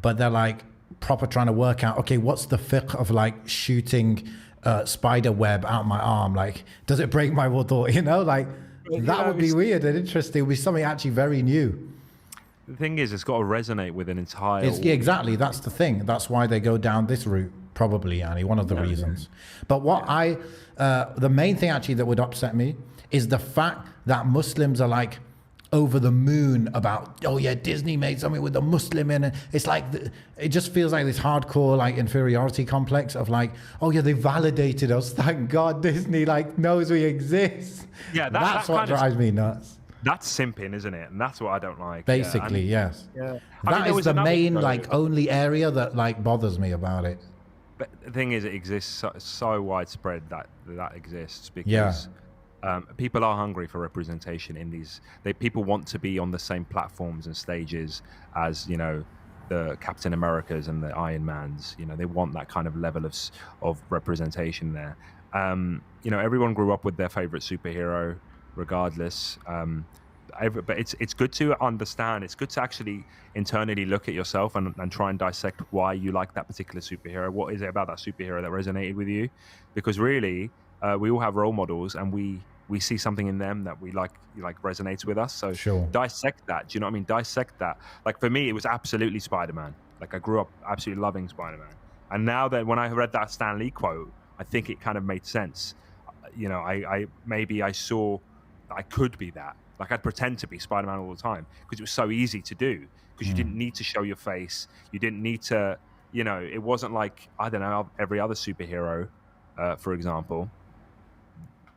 but they're like proper trying to work out, okay, what's the fiqh of like shooting spider web out my arm? Like, does it break my wudu? Like that would be weird and interesting. It would be something actually very new. The thing is, it's got to resonate with an entire. Yeah, exactly. That's the thing. That's why they go down this route, probably, Annie. One of the reasons. But the main thing actually that would upset me is the fact that Muslims are like over the moon about, oh yeah, Disney made something with a Muslim in it. It's like, it just feels like this hardcore like inferiority complex of like, oh yeah, they validated us. Thank God Disney like knows we exist. Yeah, that's what drives me nuts. That's simping, isn't it? And that's what I don't like. Basically, yes. Yeah. That is the main like only area that like bothers me about it. But the thing is, it exists so widespread that exists because people are hungry for representation in these. People want to be on the same platforms and stages as the Captain Americas and the Iron Mans. They want that kind of level of representation there. Everyone grew up with their favorite superhero, regardless. But it's good to understand. It's good to actually internally look at yourself and try and dissect why you like that particular superhero. What is it about that superhero that resonated with you? Because really, we all have role models, and we see something in them that we like resonates with us. So sure. Dissect that. Do you know what I mean? Dissect that. Like for me, it was absolutely Spider-Man. Like I grew up absolutely loving Spider-Man, and now that when I read that Stan Lee quote, I think it kind of made sense. I saw I could be that. Like I'd pretend to be Spider-Man all the time because it was so easy to do, because you didn't need to show your face. You didn't need to, it wasn't like, I don't know, every other superhero, for example.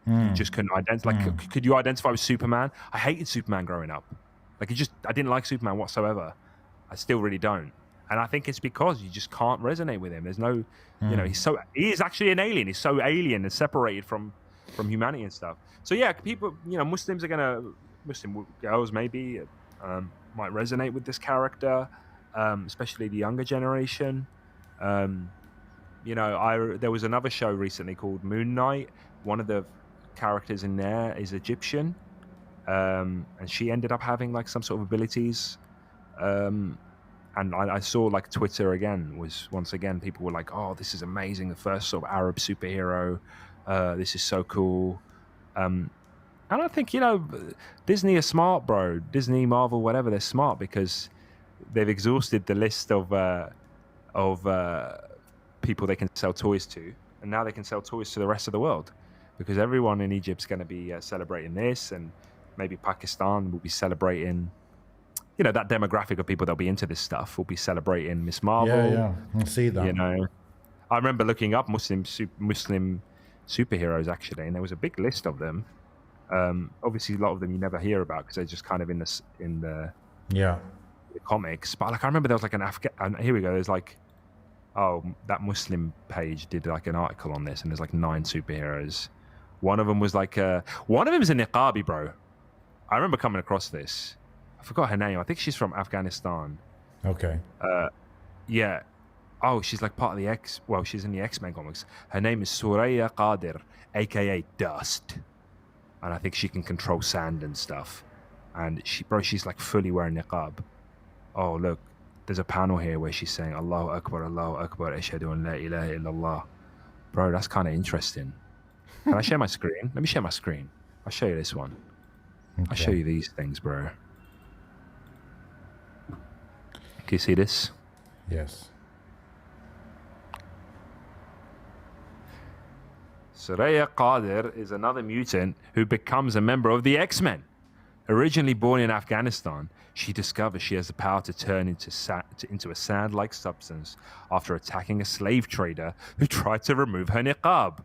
You just couldn't identify. Like, could you identify with Superman? I hated Superman growing up. Like I didn't like Superman whatsoever. I still really don't. And I think it's because you just can't resonate with him. There's no, he is actually an alien. He's so alien and separated from humanity and stuff. So yeah, people, Muslim girls maybe might resonate with this character, especially the younger generation. There was another show recently called Moon Knight. One of the characters in there is Egyptian, and she ended up having like some sort of abilities. And I saw like Twitter was once again, people were like, oh, this is amazing, the first sort of Arab superhero. This is so cool. And I think, Disney are smart, bro. Disney, Marvel, whatever, they're smart because they've exhausted the list of people they can sell toys to. And now they can sell toys to the rest of the world because everyone in Egypt's going to be celebrating this, and maybe Pakistan will be celebrating, that demographic of people that'll be into this stuff will be celebrating Miss Marvel. Yeah, I see that. I remember looking up Muslim superheroes actually, and there was a big list of them. Obviously, a lot of them you never hear about because they're just kind of in the comics. But like I remember there was like here we go. There's like, that Muslim page did like an article on this, and there's like 9 superheroes. One of them was like one of them is a niqabi, bro. I remember coming across this. I forgot her name. I think she's from Afghanistan. Okay. Yeah. Oh, she's like part of the she's in the X-Men comics. Her name is Suraya Qadir, aka Dust. And I think she can control sand and stuff. And she's like fully wearing niqab. Oh, look, there's a panel here where she's saying Allahu Akbar, ashhadu an la ilaha illallah. Bro, that's kind of interesting. Can I share my screen? Let me share my screen. I'll show you this one. Okay. I'll show you these things, bro. Can you see this? Yes. Soraya Qadir is another mutant who becomes a member of the X-Men. Originally born in Afghanistan, she discovers she has the power to turn into a sand-like substance after attacking a slave trader who tried to remove her niqab.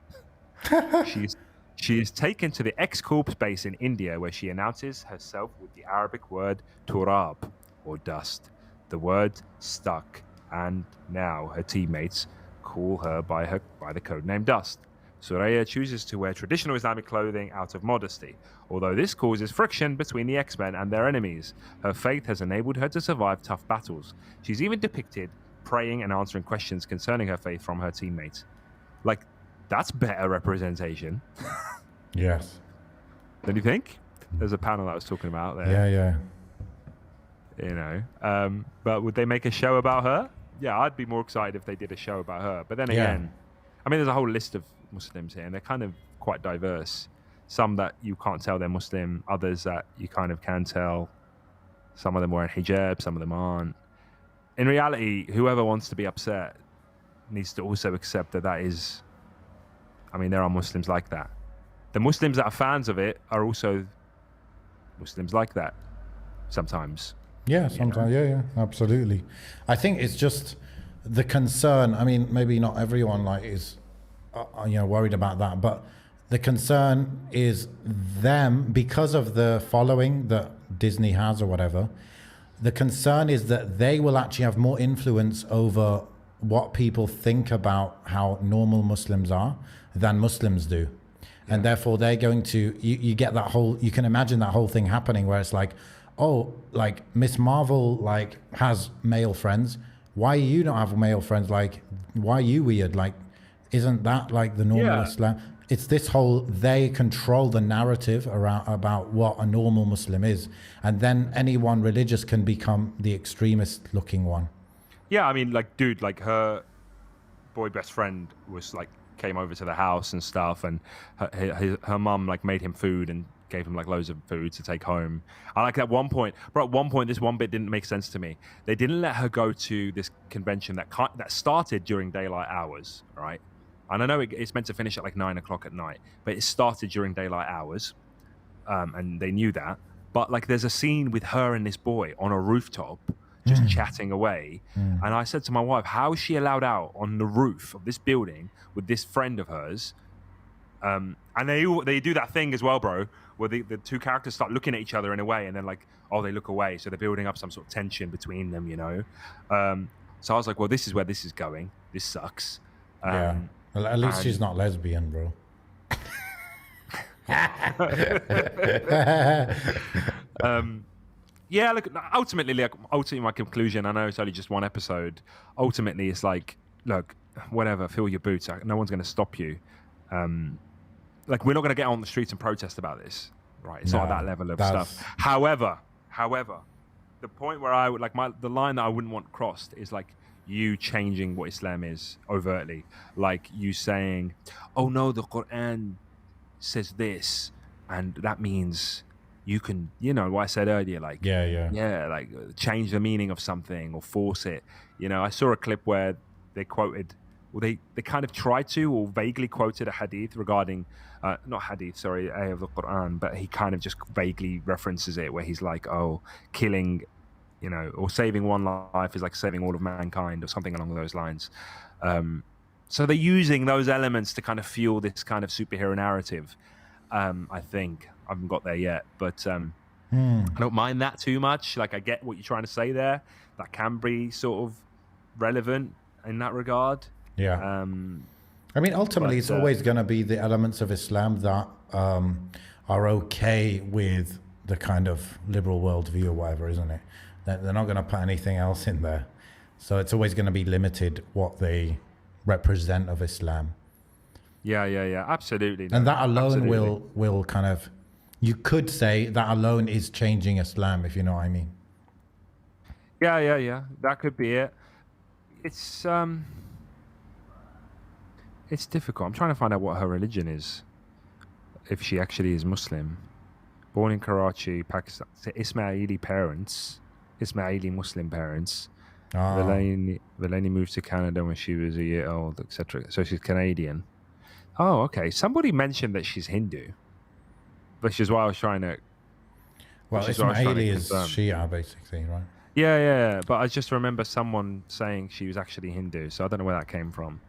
She is taken to the X-Corps base in India, where she announces herself with the Arabic word turab, or dust. The word stuck, and now her teammates call her by the codename Dust. Soraya chooses to wear traditional Islamic clothing out of modesty. Although this causes friction between the X-Men and their enemies, her faith has enabled her to survive tough battles. She's even depicted praying and answering questions concerning her faith from her teammates. Like, that's better representation. Yes. Don't you think? There's a panel that I was talking about there. Yeah. You know, but would they make a show about her? Yeah, I'd be more excited if they did a show about her. But then again, I mean, there's a whole list of Muslims here, and they're kind of quite diverse. Some that you can't tell they're Muslim, others that you kind of can tell. Some of them wearing hijab, some of them aren't. In reality, whoever wants to be upset needs to also accept that is... I mean, there are Muslims like that. The Muslims that are fans of it are also Muslims like that sometimes. Yeah, sometimes. Yeah, absolutely. I think it's just the concern. I mean, maybe not everyone is worried about that, but the concern is them, because of the following that Disney has or whatever. The concern is that they will actually have more influence over what people think about how normal Muslims are than Muslims do. And therefore they're going to, you get that whole, you can imagine that whole thing happening where it's like, oh, like Miss Marvel has male friends. Why you don't have male friends? Like, why are you weird? Like, isn't that like the normal Islam? It's this whole, they control the narrative about what a normal Muslim is. And then anyone religious can become the extremist looking one. Yeah, I mean, dude, her boy best friend was came over to the house and stuff, and her mum made him food and gave him loads of food to take home. I at one point, this one bit didn't make sense to me. They didn't let her go to this convention that started during daylight hours, right? And I know it's meant to finish at 9 o'clock at night, but it started during daylight hours, and they knew that. But there's a scene with her and this boy on a rooftop, just chatting away. And I said to my wife, how is she allowed out on the roof of this building with this friend of hers? And they do that thing as well, bro, where the two characters start looking at each other in a way, and then they look away. So they're building up some sort of tension between them, you know? So I was like, well, this is where this is going. This sucks. Yeah. Well, at least she's not lesbian, bro. Yeah, look, ultimately, my conclusion, I know it's only just one episode. Ultimately, it's look, whatever, fill your boots. No one's going to stop you. We're not going to get on the streets and protest about this, right? It's not that level of stuff. However, the point where I would the line that I wouldn't want crossed is you changing what Islam is overtly, you saying, "Oh no, the Quran says this, and that means." You can, what I said earlier, change the meaning of something or force it. I saw a clip where they quoted, they kind of tried to or vaguely quoted a hadith regarding, not hadith, sorry, ayah of the Quran, but he kind of just vaguely references it where he's killing, or saving one life is like saving all of mankind or something along those lines. So they're using those elements to kind of fuel this kind of superhero narrative. I think I haven't got there yet, but I don't mind that too much. I get what you're trying to say there. That can be sort of relevant in that regard. Yeah. I mean, ultimately, it's always going to be the elements of Islam that are okay with the kind of liberal worldview or whatever, isn't it? They're not going to put anything else in there. So it's always going to be limited what they represent of Islam. Yeah, absolutely. And that alone will kind of, you could say that alone is changing Islam, if you know what I mean. Yeah. That could be it. It's difficult. I'm trying to find out what her religion is, if she actually is Muslim. Born in Karachi, Pakistan. Ismaili Muslim parents. Delaney moved to Canada when she was a year old, etc. So she's Canadian. Oh, okay. Somebody mentioned that she's Hindu, which is why I was trying to. Well, Which is what I was trying to Ismaili is confirm. Shia, basically, right? Yeah. But I just remember someone saying she was actually Hindu, so I don't know where that came from.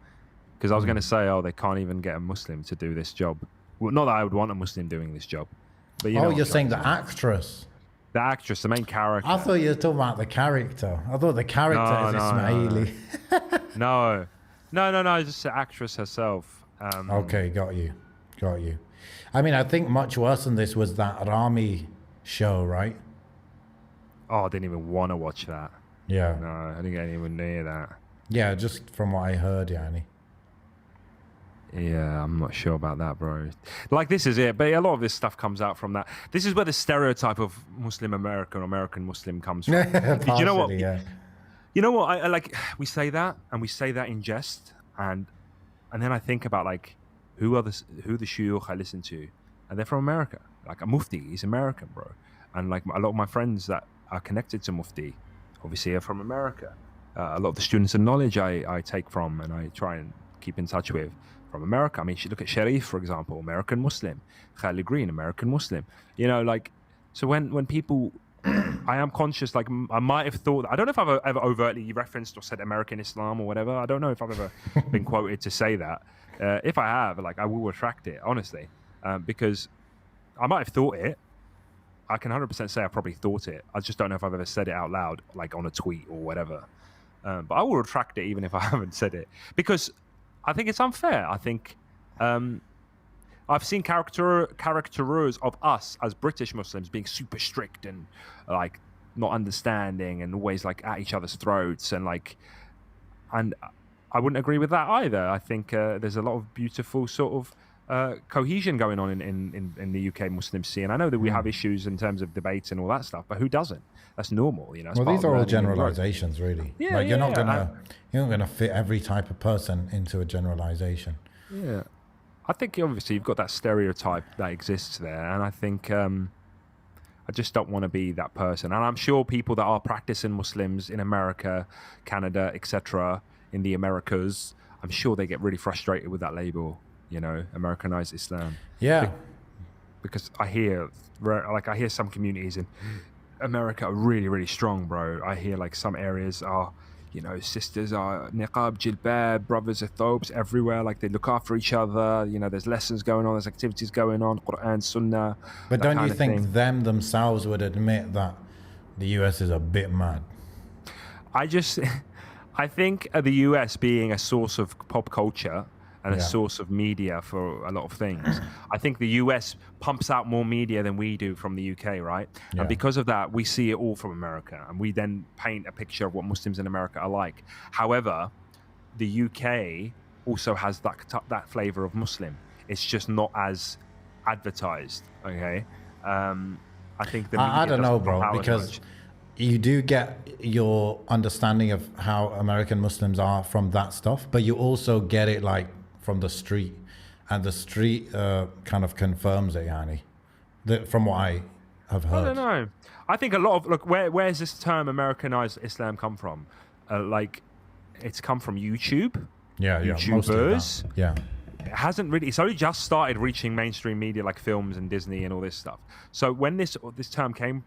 Because I was going to say, oh, they can't even get a Muslim to do this job. Well, not that I would want a Muslim doing this job, but you know. Oh, what you're I'm saying trying the to say. actress. The actress, the main character. I thought you were talking about the character. I thought the character is Ismaili. No. Just the actress herself. Okay, got you. I mean, I think much worse than this was that Rami show, right? Oh, I didn't even want to watch that. Yeah. No, I didn't get anywhere near that. Yeah, just from what I heard, Yani. Yeah, I'm not sure about that, bro. Like, this is it. But a lot of this stuff comes out from that. This is where the stereotype of Muslim American or American Muslim comes from. Partially, You know what? Yeah. You know what? I like, we say that, and we say that in jest, and then I think about, like, who the shuyukh I listen to, and they're from America. Like, a mufti, he's American, bro. And, like, a lot of my friends that are connected to mufti, obviously, are from America. A lot of the students of knowledge I take from and I try and keep in touch with from America. I mean, you look at Sharif, for example, American Muslim. Khalid Green, American Muslim. You know, like, so when people, I am conscious, like, I might have thought, I don't know if I've ever overtly referenced or said American Islam or whatever. I don't know if I've ever been quoted to say that. If I have, like, I will retract it, honestly, because I might have thought it. I can 100% say I probably thought it. I just don't know if I've ever said it out loud, like on a tweet or whatever. But I will retract it even if I haven't said it, because I think it's unfair. I think I've seen caricatures of us as British Muslims being super strict and like not understanding and always like at each other's throats and I wouldn't agree with that either. I think there's a lot of beautiful sort of cohesion going on in the UK Muslim scene. I know that we have issues in terms of debates and all that stuff, but who doesn't? That's normal, you know. Well, these are all generalizations, really. Yeah, like you're not gonna fit every type of person into a generalization. Yeah, I think obviously you've got that stereotype that exists there, and I think I just don't want to be that person. And I'm sure people that are practicing Muslims in America, Canada, etc., in the Americas, I'm sure they get really frustrated with that label. You know, Americanized Islam. Yeah, because I hear some communities in America are really, really strong, bro. I hear like some areas are, you know, sisters are niqab, jilbab, brothers are thobes everywhere. Like they look after each other. You know, there's lessons going on, there's activities going on, Quran, Sunnah. But don't you think them themselves would admit that the US is a bit mad? I think the US being a source of pop culture and a source of media for a lot of things. I think the US pumps out more media than we do from the UK, right? Yeah. And because of that, we see it all from America, and we then paint a picture of what Muslims in America are like. However, the UK also has that flavor of Muslim. It's just not as advertised, okay? I think the media I don't know, bro, because you do get your understanding of how American Muslims are from that stuff, but you also get it like from the street, and the street kind of confirms it, Yani, from what I have heard. I don't know. I think a lot of, look, where's this term Americanized Islam come from? Like, it's come from YouTube. Yeah, YouTubers. Yeah. It hasn't really, it's only just started reaching mainstream media like films and Disney and all this stuff. So when this term came,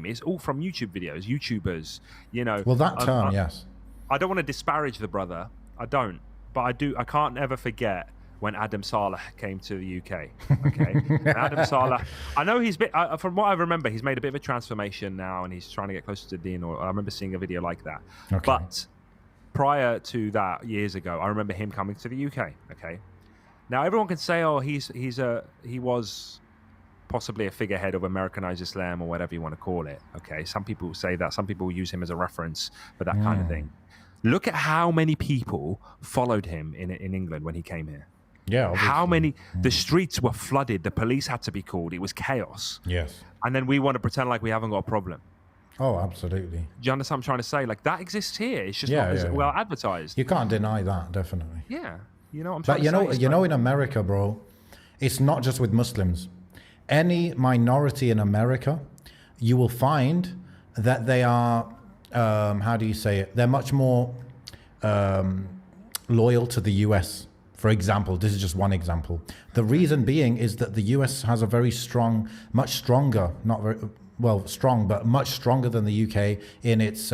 it's all from YouTube videos, YouTubers, you know. Well, that term, yes. I don't want to disparage the brother. I don't. But I can't ever forget when Adam Saleh came to the UK. Okay, and Adam Saleh, I know he's from what I remember, he's made a bit of a transformation now, and he's trying to get closer to Deen. Or I remember seeing a video like that. Okay. But prior to that, years ago, I remember him coming to the UK. Okay, now everyone can say, oh, he was possibly a figurehead of Americanized Islam or whatever you want to call it. Okay, some people say that. Some people use him as a reference for that kind of thing. Look at how many people followed him in England when he came here. Yeah. Obviously. How many? The streets were flooded. The police had to be called. It was chaos. Yes. And then we want to pretend like we haven't got a problem. Oh, absolutely. Do you understand what I'm trying to say? Like, that exists here. It's just not as well advertised. You can't deny that, definitely. Yeah. You know what I'm trying to say? You know, in America, bro, it's not just with Muslims. Any minority in America, you will find that they are, how do you say it? They're much more loyal to the US, for example, this is just one example. The reason being is that the US has a very strong, much stronger, not very well strong, but much stronger than the UK in its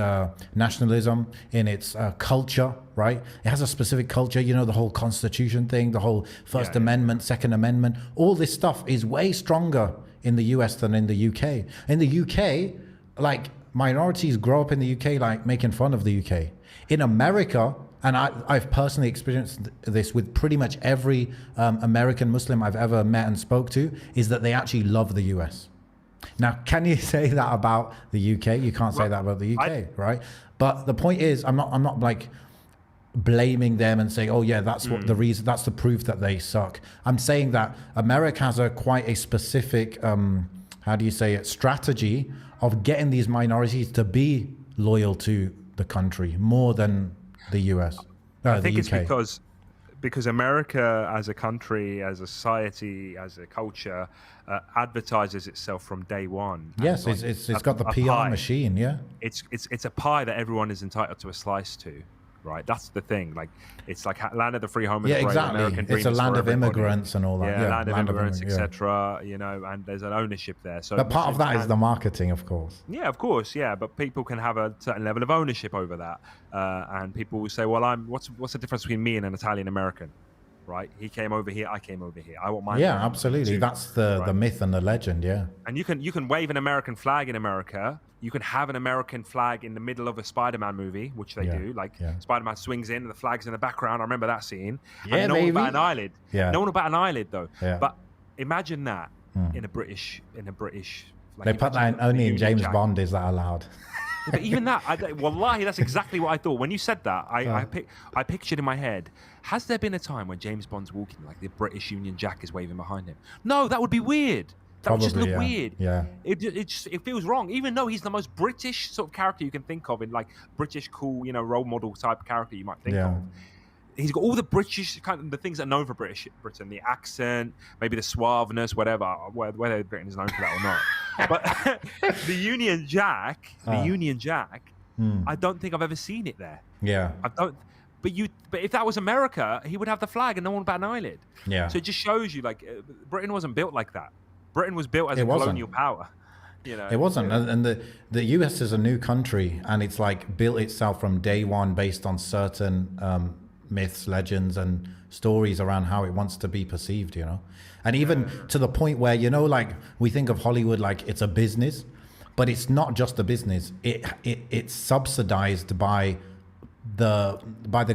nationalism, in its culture, right? It has a specific culture, you know, the whole Constitution thing, the whole First Amendment, Second Amendment, all this stuff is way stronger in the US than in the UK. In the UK, like, minorities grow up in the UK like making fun of the UK. In America, and I've personally experienced this with pretty much every American Muslim I've ever met and spoke to, is that they actually love the US. Now, can you say that about the UK? You can't say that about the UK, right? But the point is, I'm not like blaming them and saying, oh yeah, that's what the reason, that's the proof that they suck. I'm saying that America has quite a specific, how do you say it, strategy of getting these minorities to be loyal to the country more than the US. I think it's because America as a country, as a society, as a culture, advertises itself from day one. Yes, like, it's got the PR pie. Machine, yeah. It's a pie that everyone is entitled to a slice to, right? That's the thing. Like, it's like land of the free home. Yeah, exactly. American it's a land of immigrants and all that. Yeah, land of immigrants, etc. You know, and there's an ownership there. So, but part of that is the marketing, of course. Yeah, of course. Yeah, but people can have a certain level of ownership over that, and people will say, "Well, what's the difference between me and an Italian American?" Right? He came over here. I came over here. I want my absolutely. That's the myth and the legend. Yeah. And you can wave an American flag in America. You can have an American flag in the middle of a Spider-Man movie, which they do. Like Spider-Man swings in, and the flag's in the background. I remember that scene. Yeah, and no one bat an eyelid. Yeah. No one bat an eyelid though. Yeah. But imagine that in a British. Like, they put that only in James Bond. Is that allowed? But even that, wallahi, that's exactly what I thought. When you said that, I pictured in my head, has there been a time when James Bond's walking, like the British Union Jack is waving behind him? No, that would be weird. That would just look weird. Yeah. It feels wrong, even though he's the most British sort of character you can think of, in like British cool, you know, role model type character you might think of. He's got all the British kind of the things that are known for Britain, the accent, maybe the suaveness, whatever, whether Britain is known for that or not. But the Union Jack, I don't think I've ever seen it there. Yeah. I don't. But if that was America, he would have the flag and no one would bat an eyelid. Yeah. So it just shows you, like, Britain wasn't built like that. Britain was built as a colonial power. You know, it wasn't, and the US is a new country, and it's like built itself from day one based on certain myths, legends, and stories around how it wants to be perceived, you know. And even to the point where, you know, like, we think of Hollywood like it's a business, but it's not just a business. It's subsidized by the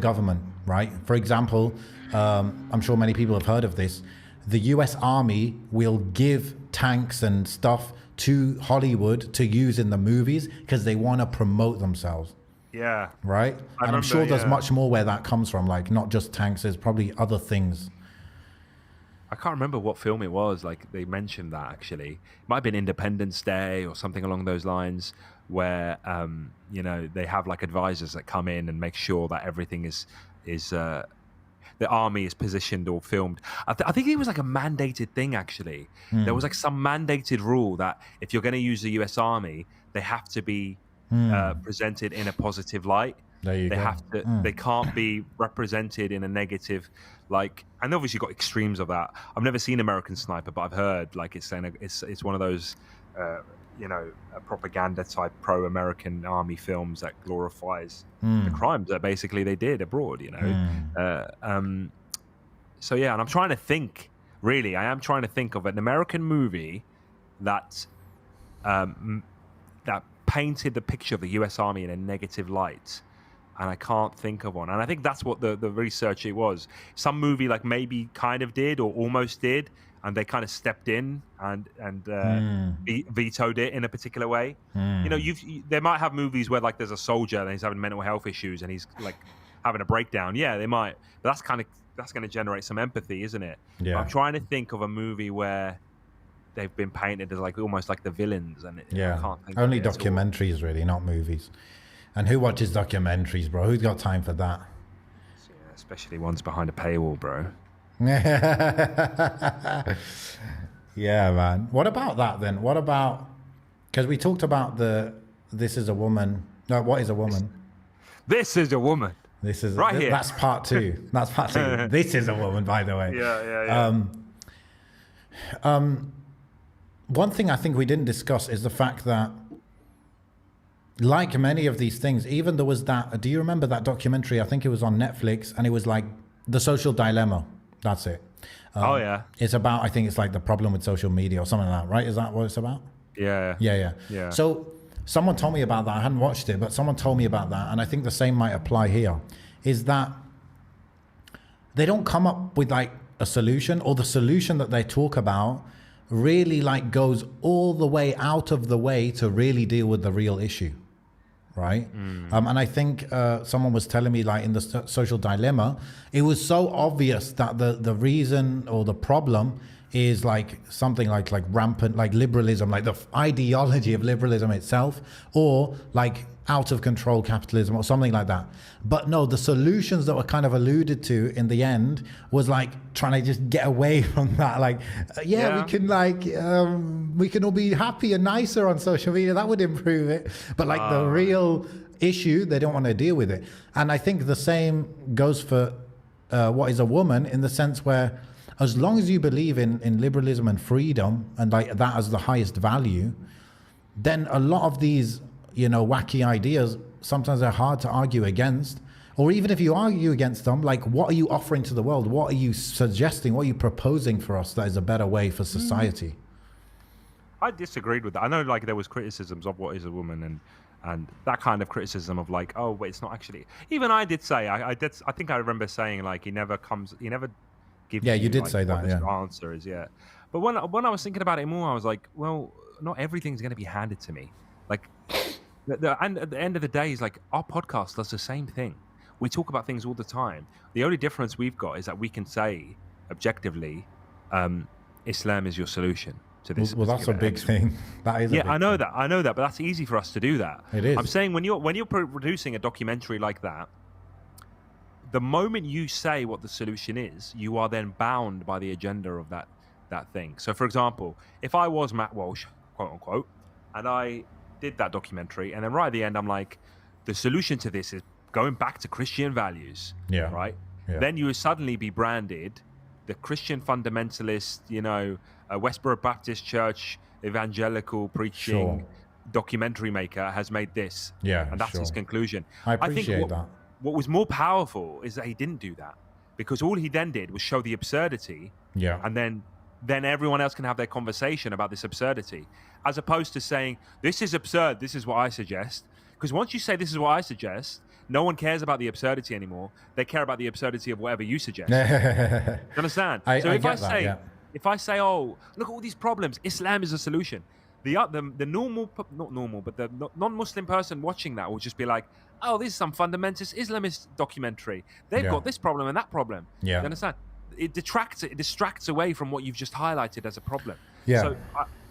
government, right? For example, I'm sure many people have heard of this. The US Army will give tanks and stuff to Hollywood to use in the movies because they want to promote themselves. Yeah. Right? And I'm sure there's much more where that comes from, like not just tanks, there's probably other things. I can't remember what film it was, like they mentioned that actually. It might have been Independence Day or something along those lines, where you know, they have like advisors that come in and make sure that everything is the army is positioned or filmed. I think it was like a mandated thing actually. There was like some mandated rule that if you're going to use the US Army, they have to be presented in a positive light. They have to. They can't be represented in a negative, like. And obviously, got extremes of that. I've never seen American Sniper, but I've heard like it's saying it's one of those, you know, propaganda type pro-American army films that glorifies the crimes that basically they did abroad. You know. So yeah, and I'm trying to think. Really, I am trying to think of an American movie that that painted the picture of the U.S. Army in a negative light. And I can't think of one. And I think that's what the research it was. Some movie like maybe kind of did or almost did, and they kind of stepped in and vetoed it in a particular way. You know, they might have movies where like there's a soldier and he's having mental health issues and he's like having a breakdown. Yeah, they might. But that's going to generate some empathy, isn't it? Yeah. But I'm trying to think of a movie where they've been painted as like almost like the villains. And I can't think only documentaries really, not movies. And who watches documentaries, bro? Who's got time for that? Yeah, especially ones behind a paywall, bro. Yeah, man. What about that then? What about... Because we talked about This Is a Woman. No, What is a Woman? This is a Woman. This is Right here. That's part two. That's part two. This is a woman, by the way. Yeah. One thing I think we didn't discuss is the fact that, like many of these things, even there was that, do you remember that documentary? I think it was on Netflix, and it was like The Social Dilemma. That's it. Oh, yeah. It's about, I think it's like the problem with social media or something like that, right? Is that what it's about? Yeah. So someone told me about that. I hadn't watched it, but someone told me about that. And I think the same might apply here, is that they don't come up with like a solution, or the solution that they talk about really like goes all the way out of the way to really deal with the real issue. Right. And I think someone was telling me, like in the social dilemma, it was so obvious that the reason or the problem is like something like rampant, like liberalism, like the ideology of liberalism itself, or like out of control capitalism or something like that. But no, the solutions that were kind of alluded to in the end was like trying to just get away from that. Like, we can like, we can all be happy and nicer on social media. That would improve it. But like the real issue, they don't want to deal with it. And I think the same goes for what is a woman, in the sense where as long as you believe in liberalism and freedom and like that as the highest value, then a lot of these, wacky ideas, sometimes they're hard to argue against. Or even if you argue against them, like, what are you offering to the world? What are you suggesting? What are you proposing for us that is a better way for society? I disagreed with that. I know, like, there was criticisms of what is a woman, and that kind of criticism of like, oh, but it's not actually. Even I did say, I think I remember saying, like, he never gives. Yeah, you did like, say that. what Yeah. the answer is, yeah. But when I was thinking about it more, I was like, well, not everything's going to be handed to me. Like, and at the end of the day, is like our podcast does the same thing. We talk about things all the time. The only difference we've got is that we can say objectively, Islam is your solution to this. Well, that's a big thing. That is. I know that, but that's easy for us to do that. It is. I'm saying when you're producing a documentary like that, the moment you say what the solution is, you are then bound by the agenda of that thing. So, for example, if I was Matt Walsh, quote unquote, and I did that documentary, and then right at the end, I'm like, the solution to this is going back to Christian values. Yeah. Right. Yeah. Then you would suddenly be branded the Christian fundamentalist, Westboro Baptist Church evangelical preaching documentary maker has made this. Yeah. And that's his conclusion. I appreciate that. What was more powerful is that he didn't do that, because all he then did was show the absurdity. Yeah. And then everyone else can have their conversation about this absurdity, as opposed to saying, this is absurd, this is what I suggest. Because once you say this is what I suggest, no one cares about the absurdity anymore. They care about the absurdity of whatever you suggest. You understand? If I say, oh, look at all these problems, Islam is a solution, the normal, not normal, but the non-Muslim person watching that will just be like, oh, this is some fundamentalist Islamist documentary. They've got this problem and that problem. Yeah. You understand? It distracts away from what you've just highlighted as a problem. Yeah. So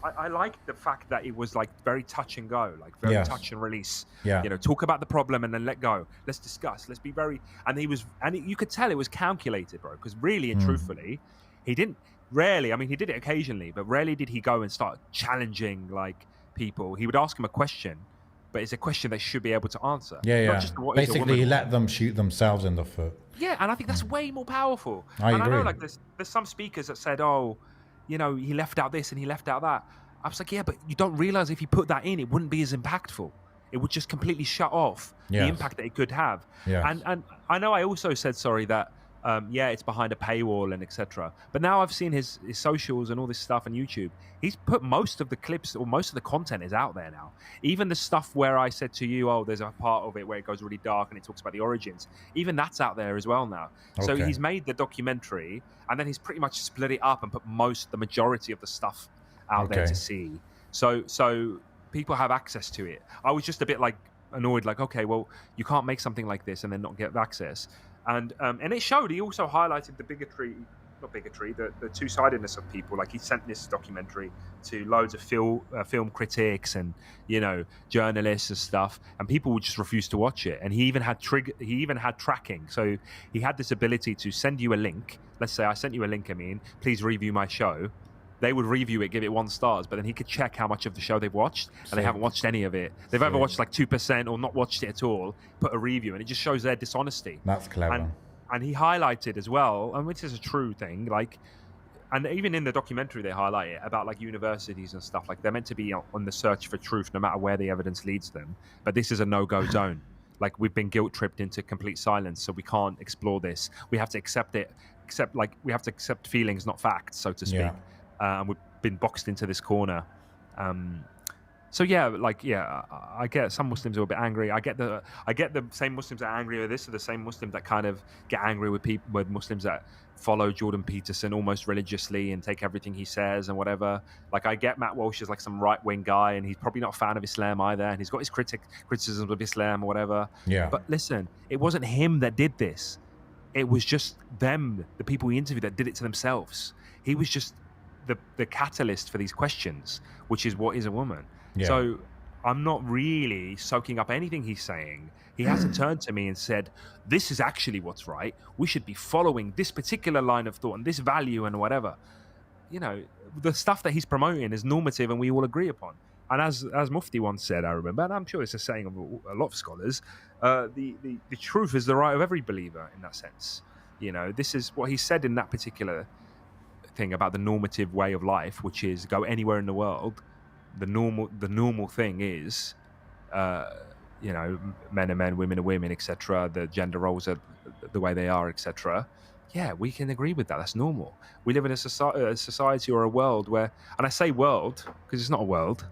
I like the fact that it was like very touch and go, like very touch and release. Yeah. Talk about the problem and then let go. Let's discuss. Let's be very. And you could tell it was calculated, bro. Because really and truthfully, he didn't. Rarely, I mean, he did it occasionally, but rarely did he go and start challenging like people. He would ask him a question, but it's a question they should be able to answer. Yeah. Not just Basically, he let them shoot themselves in the foot. Yeah, and I think that's way more powerful. I agree. I know, like, there's some speakers that said, oh, he left out this and he left out that. I was like, yeah, but you don't realize if you put that in, it wouldn't be as impactful. It would just completely shut off the impact that it could have. Yes. And I know I also said, that it's behind a paywall and etc. But now I've seen his socials and all this stuff on YouTube. He's put most of the clips, or most of the content is out there now. Even the stuff where I said to you, oh, there's a part of it where it goes really dark and it talks about the origins. Even that's out there as well now. Okay. So he's made the documentary and then he's pretty much split it up and put the majority of the stuff out there to see. So people have access to it. I was just a bit like annoyed, like, okay, well, you can't make something like this and then not get access. And it showed. He also highlighted the the two-sidedness of people. Like, he sent this documentary to loads of film critics and journalists and stuff, and people would just refuse to watch it. And he even had tracking. So he had this ability to send you a link. Let's say I sent you a link, Amin, please review my show. they would review it, give it 1 stars, but then he could check how much of the show they've watched, and Sick. they haven't watched any of it. They've either watched like 2% or not watched it at all, put a review, and it just shows their dishonesty. That's clever. And he highlighted as well, and which is a true thing, like, and even in the documentary they highlight it about like universities and stuff, like they're meant to be on the search for truth no matter where the evidence leads them, but this is a no-go zone. Like, we've been guilt-tripped into complete silence, so we can't explore this. We have to accept it, we have to accept feelings, not facts, so to speak. Yeah. And we've been boxed into this corner. So yeah, like, yeah, I get some Muslims are a bit angry. I get the same Muslims that are angry with this are the same Muslims that kind of get angry with Muslims that follow Jordan Peterson almost religiously and take everything he says and whatever. Like, I get Matt Walsh is like some right-wing guy, and he's probably not a fan of Islam either, and he's got his criticisms of Islam or whatever. Yeah. But listen, it wasn't him that did this. It was just them, the people he interviewed, that did it to themselves. He was just the catalyst for these questions, which is what is a woman. Yeah. So I'm not really soaking up anything he's saying. He hasn't turned to me and said, this is actually what's right. We should be following this particular line of thought and this value and whatever. You know, the stuff that he's promoting is normative and we all agree upon. And as Mufti once said, I remember, and I'm sure it's a saying of a lot of scholars, the truth is the right of every believer in that sense. You know, this is what he said in that particular thing about the normative way of life, which is go anywhere in the world. The normal thing is, you know, men are men, women are women, etc. The gender roles are the way they are, etc. Yeah, we can agree with that. That's normal. We live in a society or a world where, and I say world because it's not a world,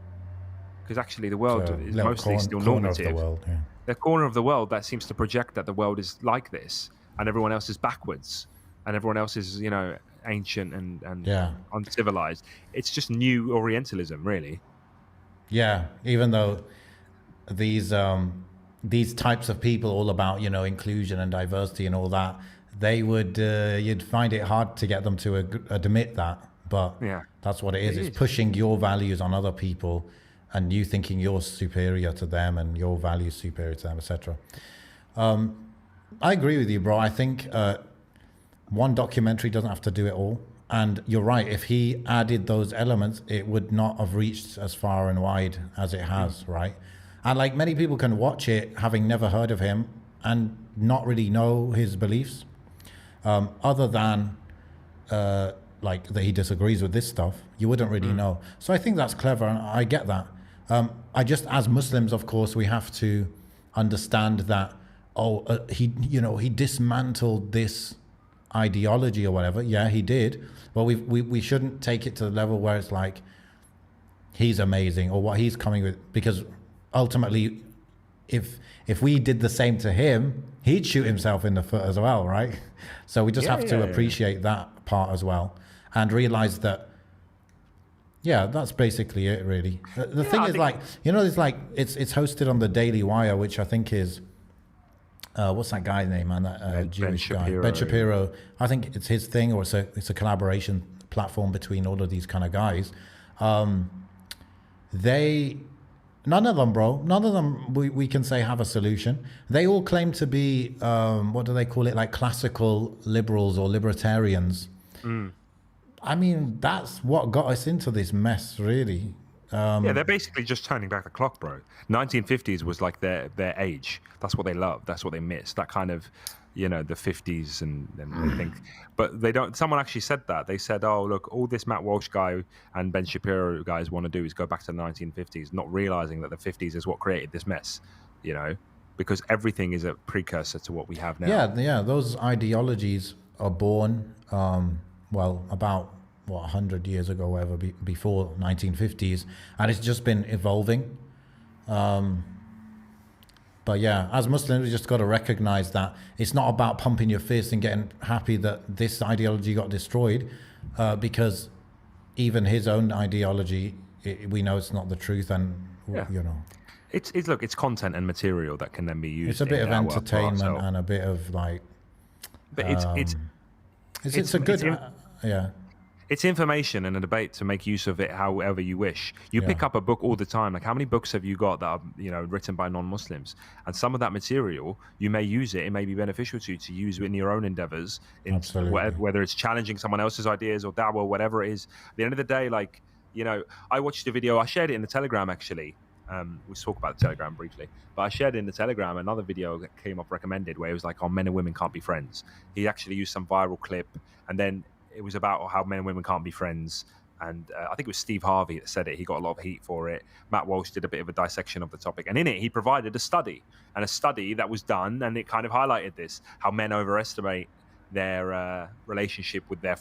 because actually the world is mostly still normative. Of the world, yeah. The corner of the world that seems to project that the world is like this, and everyone else is backwards, and everyone else is, you know, ancient and uncivilized. It's just new Orientalism, really. Yeah, even though these types of people, all about, you know, inclusion and diversity and all that, they would you'd find it hard to get them to admit that. But yeah, that's what it is. It's pushing your values on other people, and you thinking you're superior to them and your values superior to them, etc. I agree with you, bro. I think one documentary doesn't have to do it all. And you're right, if he added those elements, it would not have reached as far and wide as it has, right? And like, many people can watch it having never heard of him and not really know his beliefs, other than like that he disagrees with this stuff. You wouldn't really know. So I think that's clever, and I get that. I just, as Muslims, of course, we have to understand that, he dismantled this ideology or whatever. Yeah, he did, but we shouldn't take it to the level where it's like he's amazing or what he's coming with, because ultimately if we did the same to him, he'd shoot himself in the foot as well, right? So we just have to appreciate that part as well, and realize that that's basically it, really. The thing is, like, you know, it's like it's hosted on the Daily Wire, which I think is what's that guy's name, man? That Jewish guy, Ben Shapiro. I think it's his thing, or it's a collaboration platform between all of these kind of guys. None of them we can say have a solution. They all claim to be what do they call it, like classical liberals or libertarians. I mean, that's what got us into this mess, really. They're basically just turning back the clock, bro. 1950s was like their age. That's what they love. That's what they miss. That kind of, you know, the 50s and they think, but they don't. Someone actually said that. They said, oh, look, all this Matt Walsh guy and Ben Shapiro guys want to do is go back to the 1950s, not realizing that the 50s is what created this mess, you know, because everything is a precursor to what we have now. Yeah. Those ideologies are born, about 100 years ago, whatever, before 1950s, and it's just been evolving. But yeah, as Muslims, we just got to recognize that it's not about pumping your fist and getting happy that this ideology got destroyed, because even his own ideology, we know it's not the truth, and you know, it's content and material that can then be used. It's a bit of entertainment and a bit of like, but it's a good. It's information and a debate to make use of it however you wish. You pick up a book all the time. Like, how many books have you got that are, written by non-Muslims? And some of that material, you may use it. It may be beneficial to use in your own endeavors. Whether it's challenging someone else's ideas or dawah, whatever it is. At the end of the day, I watched a video. I shared it in the Telegram, actually. We talk about the Telegram briefly, but I shared in the Telegram another video that came up recommended where it was like, men and women can't be friends. He actually used some viral clip, and then it was about how men and women can't be friends. And I think it was Steve Harvey that said it. He got a lot of heat for it. Matt Walsh did a bit of a dissection of the topic. And in it, he provided a study that was done. And it kind of highlighted this, how men overestimate their relationship with their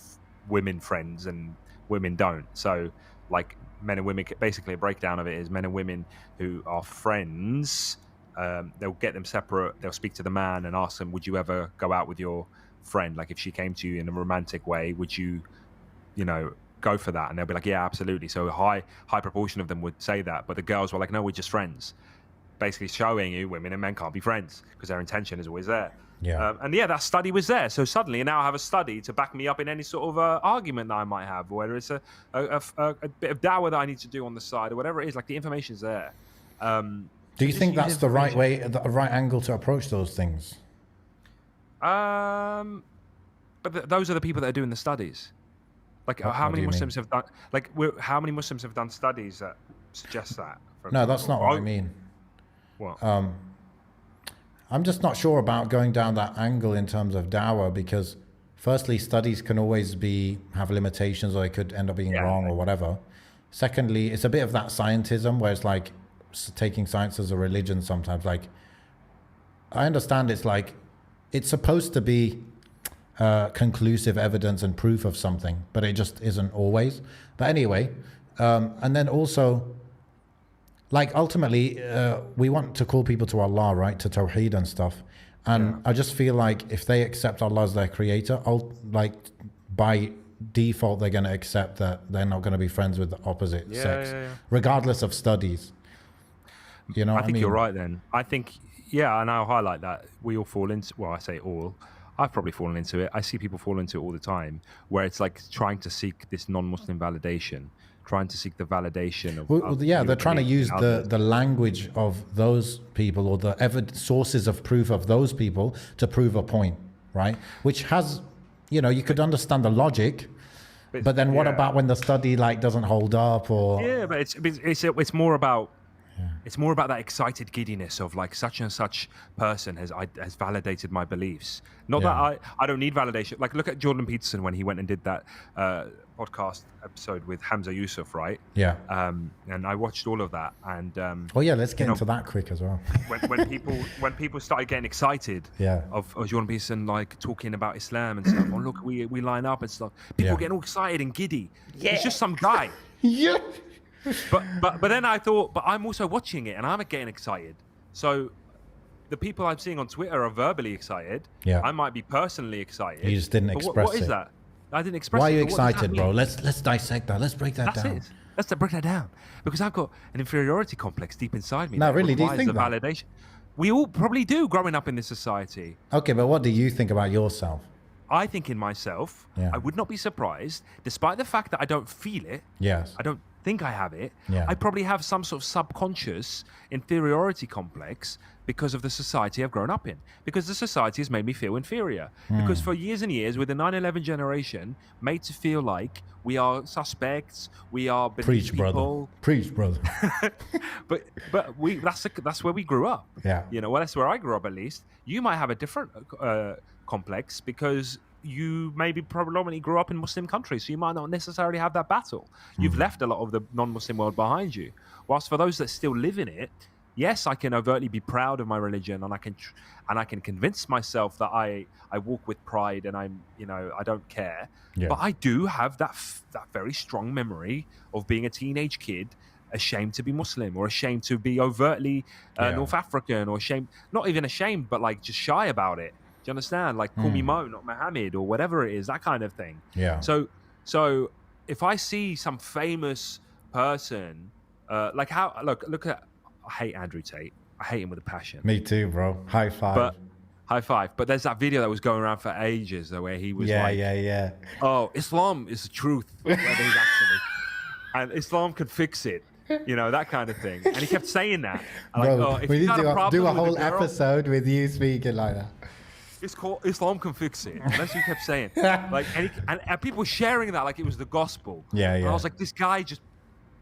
women friends and women don't. So like men and women, basically a breakdown of it is men and women who are friends, they'll get them separate. They'll speak to the man and ask them, would you ever go out with your friend? Like if she came to you in a romantic way, would you go for that? And they'll be like, yeah, absolutely. So a high proportion of them would say that, but the girls were like, no, we're just friends. Basically showing you women and men can't be friends because their intention is always there. That study was there. So suddenly now I have a study to back me up in any sort of argument that I might have, whether it's a bit of dawah that I need to do on the side or whatever it is. Like the information's there. Do you think that's the right way, the right angle to approach those things? But those are the people that are doing the studies. Like how many Muslims have done? How many Muslims have done studies that suggest that? No, that's not what I mean. What? I'm just not sure about going down that angle in terms of dawah, because firstly, studies can always have limitations, or it could end up being wrong or whatever. Secondly, it's a bit of that scientism where it's like taking science as a religion sometimes. Like, I understand it's supposed to be conclusive evidence and proof of something, but it just isn't always. But anyway, and then also, ultimately, we want to call people to Allah, right? To Tawheed and stuff. And I just feel like if they accept Allah as their creator, by default, they're going to accept that they're not going to be friends with the opposite sex, regardless of studies. You know what I mean? You're right then. I think, and I'll highlight that we all fall into, I say all, I've probably fallen into it. I see people fall into it all the time, where it's like trying to seek this non-Muslim validation, trying to seek the validation of they're trying to use the language of those people, or the sources of proof of those people to prove a point, right? Which has, you could understand the logic, but then what about when the study doesn't hold up? Or but it's more about it's more about that excited giddiness of such and such person has validated my beliefs. Not that I don't need validation. Like look at Jordan Peterson when he went and did that podcast episode with Hamza Yusuf, right? Yeah. And I watched all of that. And let's get into that quick as well. when people started getting excited of Jordan Peterson talking about Islam and stuff. Oh look, we line up and stuff. People getting all excited and giddy. Yeah. It's just some guy. Yeah. But then I thought, but I'm also watching it and I'm getting excited. So the people I'm seeing on Twitter are verbally excited. Yeah. I might be personally excited. You just didn't express what is that? I didn't express it. Why are you excited, bro? Let's dissect that. Let's break that down. Let's break that down. Because I've got an inferiority complex deep inside me. No, really, do you think that? Validation. We all probably do growing up in this society. Okay, but what do you think about yourself? I think in myself, I would not be surprised, despite the fact that I don't feel it. Yes. I don't think I have it. Yeah. I probably have some sort of subconscious inferiority complex because of the society I've grown up in. Because the society has made me feel inferior. Because for years and years, with the 9/11 generation, made to feel like we are suspects, we are beneath people. Preach, brother. but that's where we grew up. Yeah. That's where I grew up at least. You might have a different complex because you maybe predominantly grew up in Muslim countries, so you might not necessarily have that battle. You've left a lot of the non-Muslim world behind you. Whilst for those that still live in it, yes, I can overtly be proud of my religion, and I can convince myself that I walk with pride and I don't care. Yeah. But I do have that very strong memory of being a teenage kid, ashamed to be Muslim or ashamed to be overtly North African, or ashamed, not even ashamed, but just shy about it. Do you understand? Call me Mo, not Mohammed, or whatever it is, that kind of thing. Yeah. So if I see some famous person, look at, I hate Andrew Tate. I hate him with a passion. Me too, bro. High five. high five. But there's that video that was going around for ages where he was yeah. Oh, Islam is the truth. Whatever his accent is. And Islam could fix it. You know, that kind of thing. And he kept saying that. And Bro, like, oh, if we you need got to do a whole girl, episode with you speaking like that. it's called Islam can fix it. And that's what he kept saying. Like, and people were sharing that like it was the gospel. Yeah. And I was like, this guy just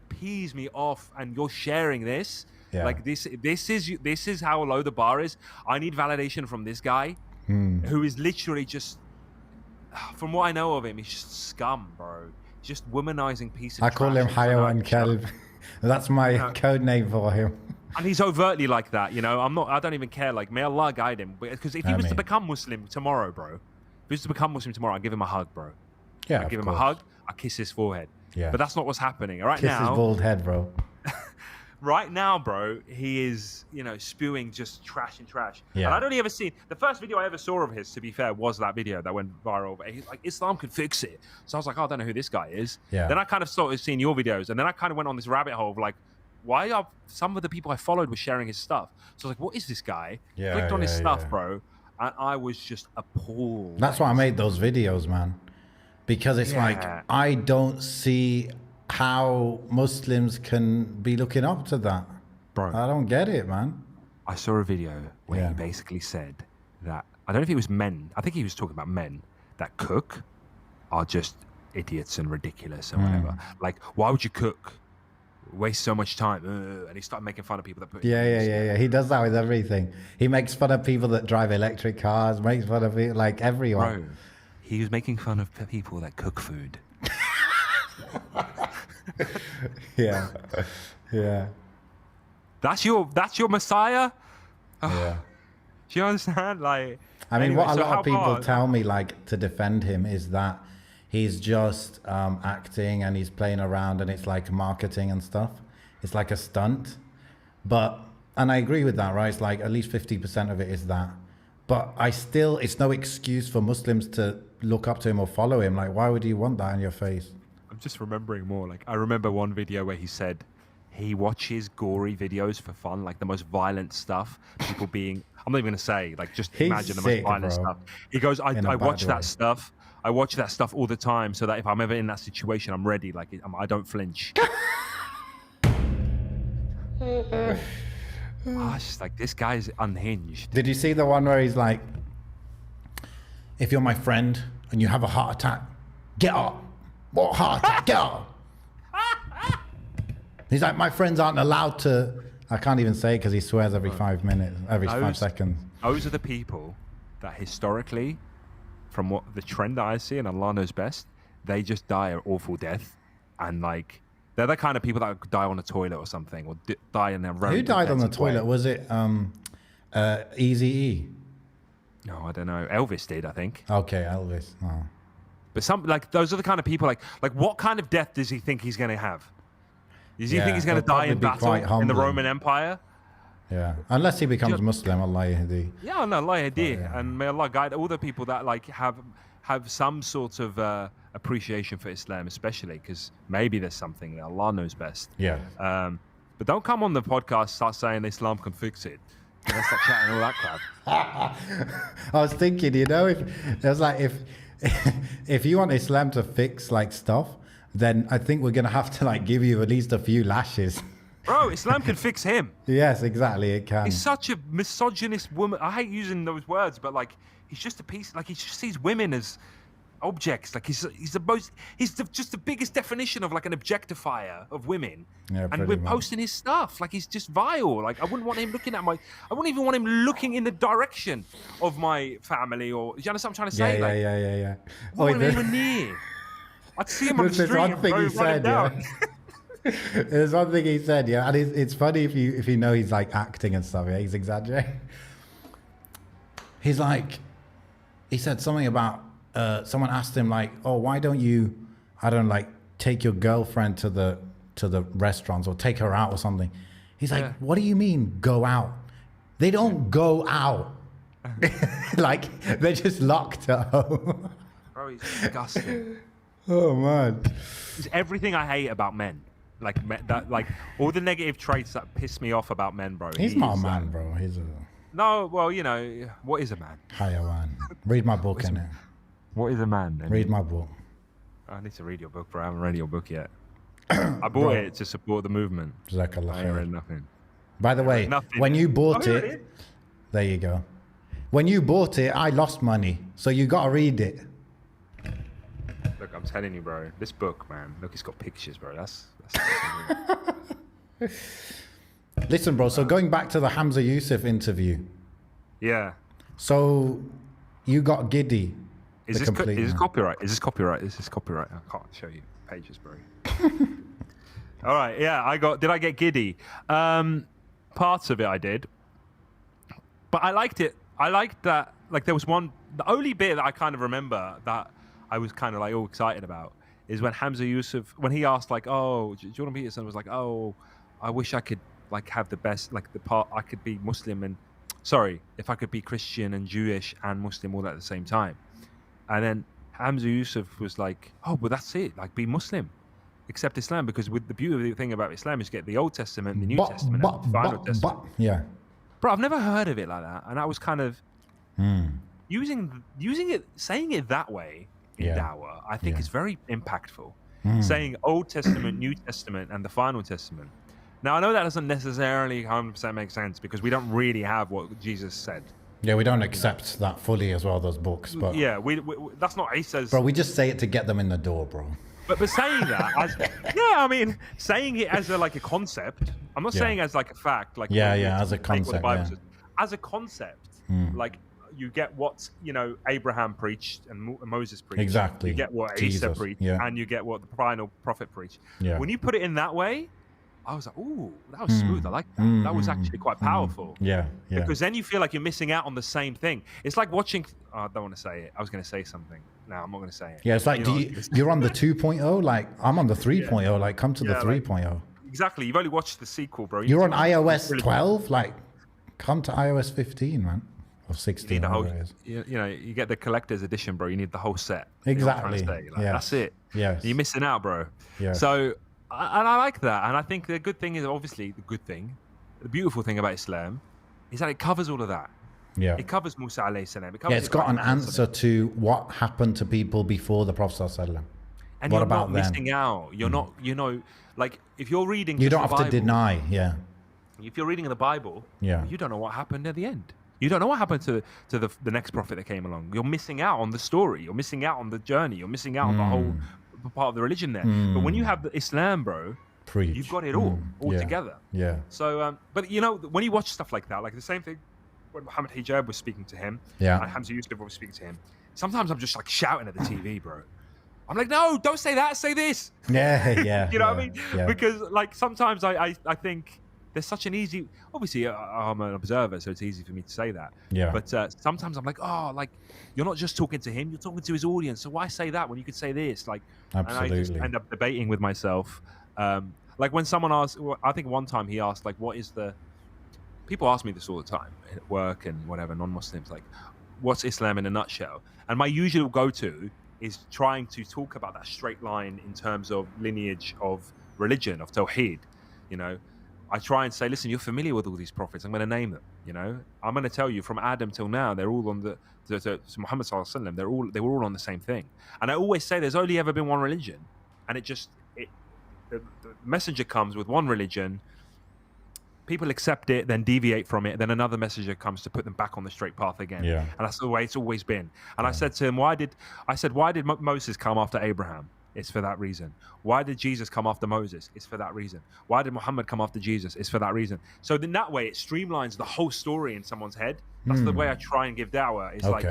pees me off, and you're sharing this. Yeah. Like this is how low the bar is. I need validation from this guy, who is literally just, from what I know of him, he's just scum, bro. Just womanizing piece of. I call him Hayawan Kelb. That's my code name for him. And he's overtly like that, you know. I don't even care. Like, may Allah guide him. Because if he was to become Muslim tomorrow, bro, if he was to become Muslim tomorrow, I'd give him a hug, bro. Yeah, I'd give him a hug. I'd kiss his forehead. Yeah. But that's not what's happening. Right Kiss now, his bald head, bro. right now, bro, he is, you know, spewing just trash and trash. Yeah. And I'd only ever seen, the first video I ever saw of his, to be fair, was that video that went viral. He's like, Islam could fix it. So I was like, oh, I don't know who this guy is. Yeah. Then I kind of started seeing your videos, and then I kind of went on this rabbit hole of like, why are some of the people I followed were sharing his stuff? So I was like, what is this guy? Yeah, Clicked on his stuff, yeah. bro, and I was just appalled. That's why I made those videos, man. Because it's like, I don't see how Muslims can be looking up to that. Bro, I don't get it, man. I saw a video where he basically said that, I don't know if it was men, I think he was talking about men that cook are just idiots and ridiculous and whatever. Like, why would you cook? Waste so much time. And he started making fun of people that put Yeah. He does that with everything. He makes fun of people that drive electric cars, makes fun of it, like everyone. Bro, he was making fun of people that cook food. Yeah. That's your Messiah? Yeah. Do you understand? Like, I mean, anyway, what a so lot of people hard? tell me, like, to defend him is that he's just acting and he's playing around and it's like marketing and stuff. It's like a stunt. And I agree with that, right? It's like at least 50% of it is that. But it's no excuse for Muslims to look up to him or follow him. Like, why would you want that in your face? I'm just remembering more. Like, I remember one video where he said he watches gory videos for fun, like the most violent stuff. People being, I'm not even going to say, like, just imagine the most violent stuff. He goes, I watch that stuff. I watch that stuff all the time so that if I'm ever in that situation, I'm ready. Like, I don't flinch. Gosh, like, this guy's unhinged. Did you see the one where he's like, if you're my friend and you have a heart attack, get up. What heart attack? Get up. He's like, my friends aren't allowed to. I can't even say it because he swears every 5 minutes, every 5 seconds. Those are the people that historically, from what the trend that I see, and Allah knows best, they just die an awful death. And like, they're the kind of people that die on a toilet or something, or die in their very Who died on the toilet? way. Was it Eazy-E? No, I don't know. Elvis did, I think. Okay, Elvis. Oh. But some, like, those are the kind of people, like what kind of death does he think he's going to have? Does he think he's going to die in battle in the Roman Empire? Yeah, unless he becomes Muslim, Allah Yahdi. Yeah, no, Allah Yahdi. And may Allah guide all the people that like have some sort of appreciation for Islam, especially because maybe there's something that Allah knows best. Yeah. But don't come on the podcast start saying Islam can fix it. Let's start chatting all that crap. I was thinking, you know, if you want Islam to fix like stuff, then I think we're gonna have to like give you at least a few lashes. Bro, Islam can fix him. Yes, exactly, it can. He's such a misogynist woman. I hate using those words, but like he's just a piece. Like he just sees women as objects. Like he's just the biggest definition of like an objectifier of women. Yeah, and we're posting his stuff. Like he's just vile. Like I wouldn't want him looking at I wouldn't even want him looking in the direction of my family. Or do you understand what I'm trying to say? Yeah. I wouldn't even near. I'd see him on the street and thing he said, down. There's one thing he said, yeah, and it's funny if you know he's like acting and stuff. Yeah, he's exaggerating. He's like, he said something about someone asked him like, oh, why don't you, I don't like take your girlfriend to the restaurants or take her out or something. He's like, what do you mean go out? They don't go out. Like they're just locked at home. Bro, he's disgusting. Oh man, it's everything I hate about men. Like all the negative traits that piss me off about men, bro. He's not a man, bro. No, well, you know, what is a man? Hayawan. Read my book, innit? What is a man? Read my book. I need to read your book, bro. I haven't read your book yet. I bought it to support the movement. Jazakallah I ain't khair. read nothing. By the way, when you bought it, there you go. When you bought it, I lost money, so you got to read it. Look, I'm telling you, bro. This book, man. Look, it's got pictures, bro. That's Listen, bro. So going back to the Hamza Yusuf interview. Yeah. So you got giddy. Is this copyright? Is this copyright? Is this copyright? I can't show you pages, bro. All right. Yeah, Did I get giddy? Parts of it I did, but I liked it. I liked that. Like there was one. The only bit that I kind of remember that I was kind of like all excited about is when Hamza Yusuf, when he asked like, "Oh, Jordan Peterson was like, oh, I wish I could like have the best, like the part I could be Muslim and, sorry, if I could be Christian and Jewish and Muslim all at the same time." And then Hamza Yusuf was like, "Oh, but that's it. Like, be Muslim, accept Islam, because with the beautiful thing about Islam is you get the Old Testament, the New Testament, and the Final Testament." Yeah, bro, I've never heard of it like that, and I was kind of using it, saying it that way in Dawah. I think is very impactful. Saying Old Testament, New Testament, and the Final Testament. Now I know that doesn't necessarily 100% make sense because we don't really have what Jesus said. Yeah, we don't accept that fully as well, those books. But yeah, we that's not Isa's. Bro, we just say it to get them in the door, bro. But saying that, I mean, saying it as like a concept. I'm not saying as like a fact. Like as a concept. As a concept, like you get what Abraham preached and Moses preached. Exactly. You get what Isa preached, and you get what the final prophet preached. Yeah. When you put it in that way, I was like, ooh, that was smooth. I like that. That was actually quite powerful. Yeah. Because then you feel like you're missing out on the same thing. It's like watching. Oh, I don't want to say it. I was going to say something. No, I'm not going to say it. Yeah, it's like you're on the 2.0. Like I'm on the 3.0. Like come to the 3.0. Like, exactly. You've only watched the sequel, bro. You're on iOS 12. Like come to iOS 15, man. Or 16. You get the collector's edition, bro. You need the whole set. Exactly. That's it. Yeah. You're missing out, bro. Yeah. So. And I like that. And I think the good thing is, obviously, the beautiful thing about Islam is that it covers all of that. Yeah. It covers Musa alayhi salam. It's got an answer to what happened to people before the Prophet sallallahu alaihi wasallam. And you're not missing out. You're not, like, if you're reading you don't have to deny, If you're reading the Bible, you don't know what happened at the end. You don't know what happened to the next prophet that came along. You're missing out on the story. You're missing out on the journey. You're missing out on the whole part of the religion there. But when you have the Islam, bro, you've got it all together. Yeah. So, but when you watch stuff like that, like the same thing when Muhammad Hijab was speaking to him, and Hamza Yusuf was speaking to him, sometimes I'm just like shouting at the TV, bro. I'm like, no, don't say that, say this. Yeah. You know what I mean? Yeah. Because like sometimes I think there's such an easy, obviously I'm an observer, so it's easy for me to say that. Yeah. But sometimes I'm like, oh, like you're not just talking to him, you're talking to his audience. So why say that when you could say this? Like, absolutely. And I just end up debating with myself. Like when someone asks, I think one time he asked, like, people ask me this all the time at work and whatever, non-Muslims, like, what's Islam in a nutshell? And my usual go-to is trying to talk about that straight line in terms of lineage of religion, of Tawheed, I try and say, listen, you're familiar with all these prophets. I'm going to name them. I'm going to tell you from Adam till now, they're all on to Muhammad sallallahu alaihi wasallam. They were all on the same thing. And I always say, there's only ever been one religion, and the messenger comes with one religion. People accept it, then deviate from it. Then another messenger comes to put them back on the straight path again. Yeah. And that's the way it's always been. And I said to him, why did Moses come after Abraham? It's for that reason. Why did Jesus come after Moses? It's for that reason. Why did Muhammad come after Jesus? It's for that reason. So in that way, it streamlines the whole story in someone's head. That's the way I try and give da'wah. It's like,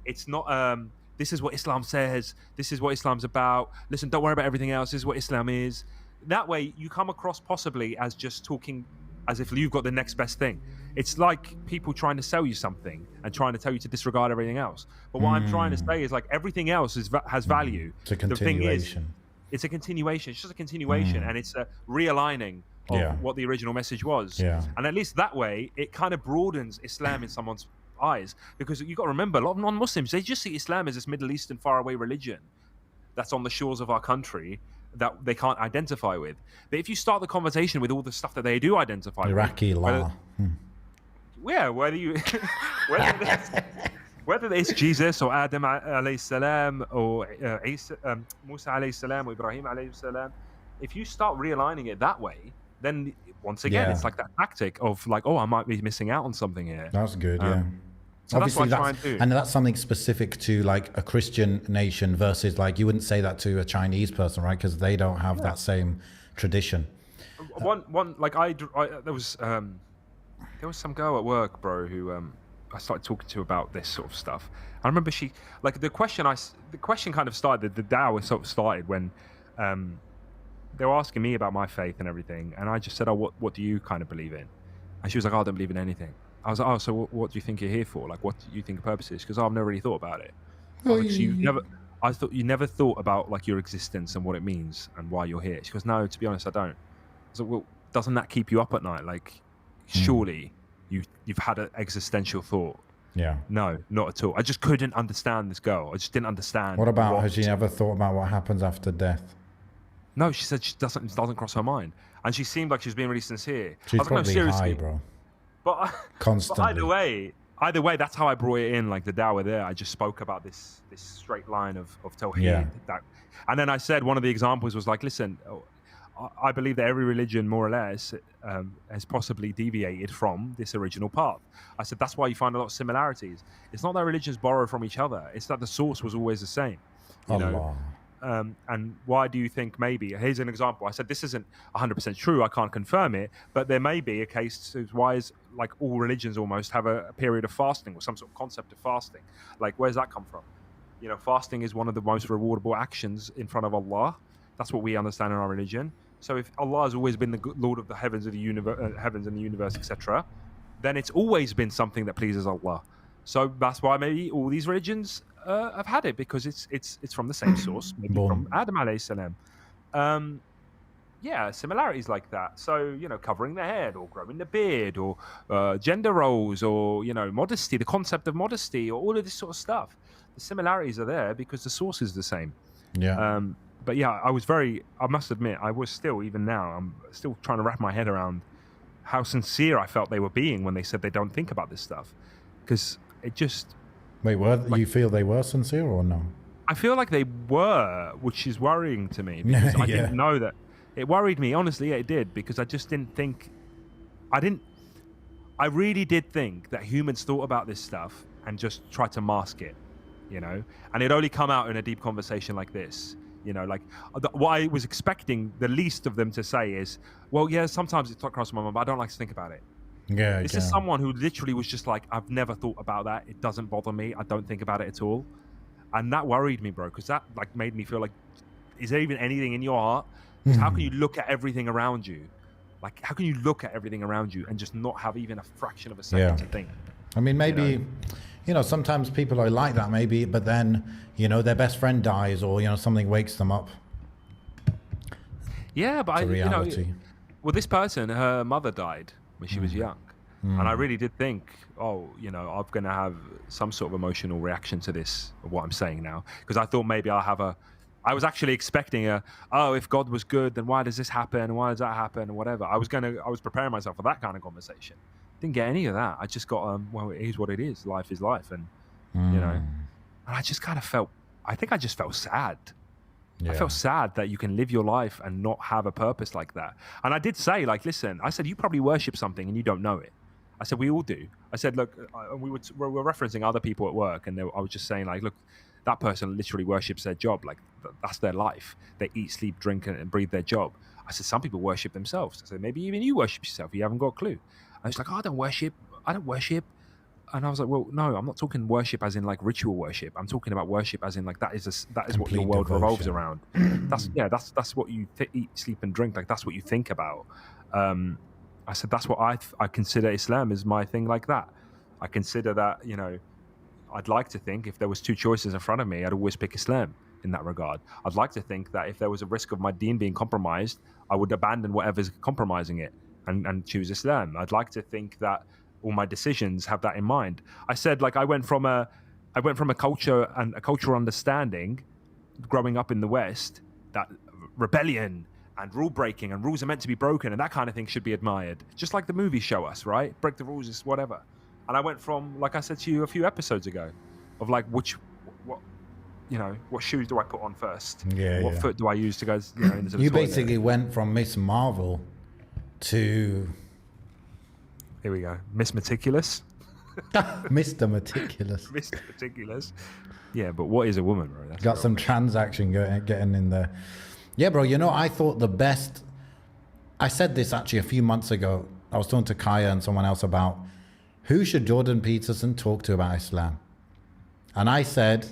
it's not, this is what Islam says. This is what Islam's about. Listen, don't worry about everything else. This is what Islam is. That way, you come across possibly as just talking as if you've got the next best thing. It's like people trying to sell you something and trying to tell you to disregard everything else. But what I'm trying to say is like everything else has value. It's a continuation. It's a continuation. It's just a continuation, and it's a realigning of what the original message was. Yeah. And at least that way, it kind of broadens Islam in someone's eyes. Because you've got to remember, a lot of non-Muslims, they just see Islam as this Middle Eastern faraway religion that's on the shores of our country that they can't identify with. But if you start the conversation with all the stuff that they do identify Iraqi with, law. yeah, whether you whether it's Jesus or Adam alayhi salam or Isa, Musa alayhi salam or Ibrahim alayhi salam, if you start realigning it that way, then once again, it's like that tactic of like, oh, I might be missing out on something here. That's good, yeah. So obviously that's what I try and do. And that's something specific to like a Christian nation versus like you wouldn't say that to a Chinese person, right? Because they don't have that same tradition. One like there was some girl at work, bro, who I started talking to about this sort of stuff. I remember she like the question kind of started, the Dawah sort of started when they were asking me about my faith and everything, and I just said, oh, what do you kind of believe in? And she was like, oh, I don't believe in anything. I was like, oh, so what do you think you're here for? Like, what do you think the purpose is? Because I've never really thought about it. Like, so I thought you never thought about like your existence and what it means and why you're here. She goes, no, to be honest, I don't. I was like, well, doesn't that keep you up at night? Like, surely you've had an existential thought. Yeah. No, not at all. I just couldn't understand this girl. I just didn't understand. What about, has she ever thought about what happens after death? No, she said it doesn't cross her mind. And she seemed like she was being really sincere. She's I was probably like, no, seriously. high, bro. But Constantly. Either way, that's how I brought it in, like the Dawah there. I just spoke about this straight line of Tawheed. Yeah. And then I said one of the examples was like, listen, I believe that every religion, more or less, has possibly deviated from this original path. I said, that's why you find a lot of similarities. It's not that religions borrow from each other. It's that the source was always the same. You know? And why do you think maybe? Here's an example. I said, this isn't 100% true. I can't confirm it. But there may be a case why is like all religions almost have a period of fasting or some sort of concept of fasting. Like, where's that come from? You know, fasting is one of the most rewardable actions in front of Allah. That's what we understand in our religion. So if Allah has always been the Lord of the heavens, of the heavens and the universe, etc., then it's always been something that pleases Allah. So that's why maybe all these religions have had it, because it's from the same source, maybe from Adam alayhi salam. Yeah, similarities like that. So, you know, covering the head or growing the beard or gender roles or, you know, modesty, the concept of modesty or all of this sort of stuff. The similarities are there because the source is the same. Yeah. But yeah, I must admit, I was still, even now, I'm still trying to wrap my head around how sincere I felt they were being when they said they don't think about this stuff. Because it just... Wait, you feel they were sincere or no? I feel like they were, which is worrying to me because I didn't know that. It worried me, honestly, it did, because I just didn't think... I really did think that humans thought about this stuff and just tried to mask it, you know? And it'd only come out in a deep conversation like this. You know, like what I was expecting the least of them to say is, well, yeah, sometimes it's across my mind, but I don't like to think about it. Yeah. This is someone who literally was just like, I've never thought about that. It doesn't bother me. I don't think about it at all. And that worried me, bro, because that like made me feel like, is there even anything in your heart? Because how can you look at everything around you? Like, how can you look at everything around you and just not have even a fraction of a second to think? I mean, maybe, you know, sometimes people are like that, maybe, but then, you know, their best friend dies or, you know, something wakes them up. Yeah, but reality. You know, well, this person, her mother died when she was young. And I really did think, oh, you know, I'm going to have some sort of emotional reaction to this, of what I'm saying now. Because I thought maybe I was actually expecting if God was good, then why does this happen? Why does that happen? And whatever. I was preparing myself for that kind of conversation. Didn't get any of that. I just got, well, it is what it is. Life is life. And, you know, and I just kind of I think I just felt sad. Yeah. I felt sad that you can live your life and not have a purpose like that. And I did say, like, listen, I said, you probably worship something and you don't know it. I said, we all do. I said, look, we were referencing other people at work, and I was just saying, like, look, that person literally worships their job. Like, that's their life. They eat, sleep, drink, and breathe their job. I said, some people worship themselves. I said, maybe even you worship yourself. You haven't got a clue. And he's like, oh, I don't worship. And I was like, well, no, I'm not talking worship as in like ritual worship. I'm talking about worship as in like that is what your world revolves around. That's what you eat, sleep, and drink. Like, that's what you think about. I said, that's what I consider Islam is my thing like that. I consider that, you know, I'd like to think if there was two choices in front of me, I'd always pick Islam in that regard. I'd like to think that if there was a risk of my deen being compromised, I would abandon whatever's compromising it and choose Islam. I'd like to think that all my decisions have that in mind. I said, like, I went from a culture and a cultural understanding growing up in the West that rebellion and rule breaking and rules are meant to be broken and that kind of thing should be admired. Just like the movies show us, right? Break the rules is whatever. And I went from, like I said to you a few episodes ago, of like what shoes do I put on first? What foot do I use to go? Into the You toilet? basically went from Miss Marvel to Here we go, Miss Meticulous. Mr. Meticulous. Mr. Meticulous. Yeah, but what is a woman, bro? That's got some transaction getting in there. Yeah, bro. I thought the best. I said this actually a few months ago. I was talking to Kaya and someone else about who should Jordan Peterson talk to about Islam, and I said,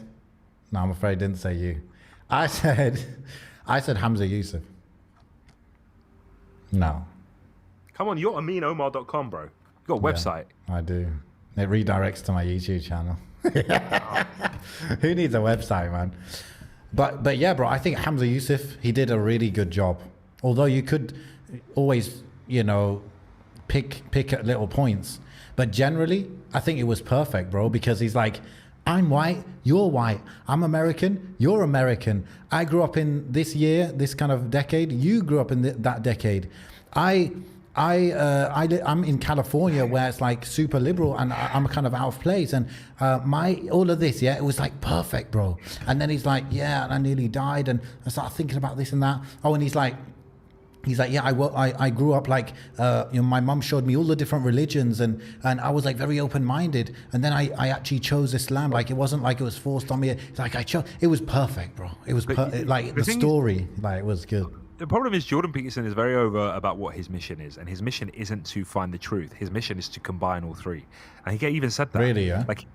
no, I'm afraid I didn't say you. I said Hamza Yusuf. No. Come on, you're aminomar.com, bro. You got a website. Yeah, I do. It redirects to my YouTube channel. Who needs a website, man? But yeah, bro, I think Hamza Yusuf, he did a really good job. Although you could always, pick at little points. But generally, I think it was perfect, bro, because he's like, I'm white, you're white. I'm American, you're American. I grew up in this year, this kind of decade. You grew up in that decade. I'm in California where it's like super liberal and I'm kind of out of place. And all of this, yeah, it was like perfect, bro. And then he's like, yeah, and I nearly died. And I started thinking about this and that. Oh, and he's like, yeah, I grew up like, my mum showed me all the different religions and I was like very open-minded. And then I actually chose Islam. Like, it wasn't like it was forced on me. It's like it was perfect, bro. It was the story, it was good. The problem is Jordan Peterson is very over about what his mission is, and his mission isn't to find the truth. His mission is to combine all three, and he even said that. Really, yeah. Like,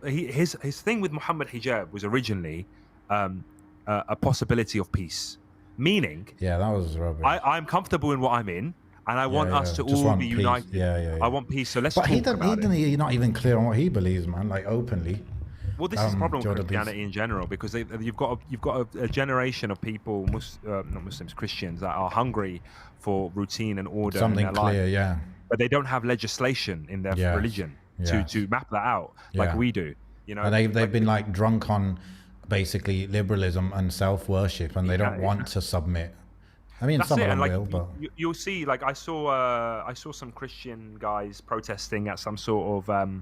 his thing with Muhammad hijab was originally a possibility of peace, meaning. Yeah, that was rubbish. I'm comfortable in what I'm in, and I want us to all be peace. united. Yeah. I want peace. So let's talk about it. He's not even clear on what he believes, man. Like openly. Well, this is the problem with Christianity in general, because you've got a generation of people, not Muslims, Christians, that are hungry for routine and order. Something in their clear, life, yeah. but they don't have legislation in their religion to map that out like we do. And they've been like drunk on basically liberalism and self-worship, and they don't want to submit. I mean, some of them will, but you'll see. Like I saw some Christian guys protesting at some sort of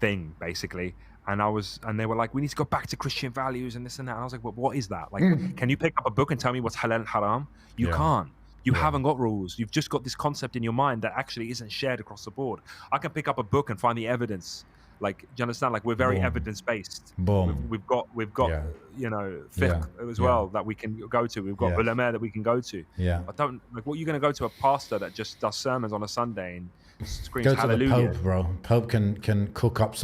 thing, basically. And they were like, we need to go back to Christian values and this and that. And I was like, well, what is that? Like, can you pick up a book and tell me what's halal and haram? You can't. You haven't got rules. You've just got this concept in your mind that actually isn't shared across the board. I can pick up a book and find the evidence. Like, do you understand? Like, we're very evidence-based. Boom. We've got fiqh as well that we can go to. We've got ulama that we can go to. Yeah. I don't, like, what are you going to go to a pastor that just does sermons on a Sunday and screams go to hallelujah? the Pope, bro. Pope can cook up a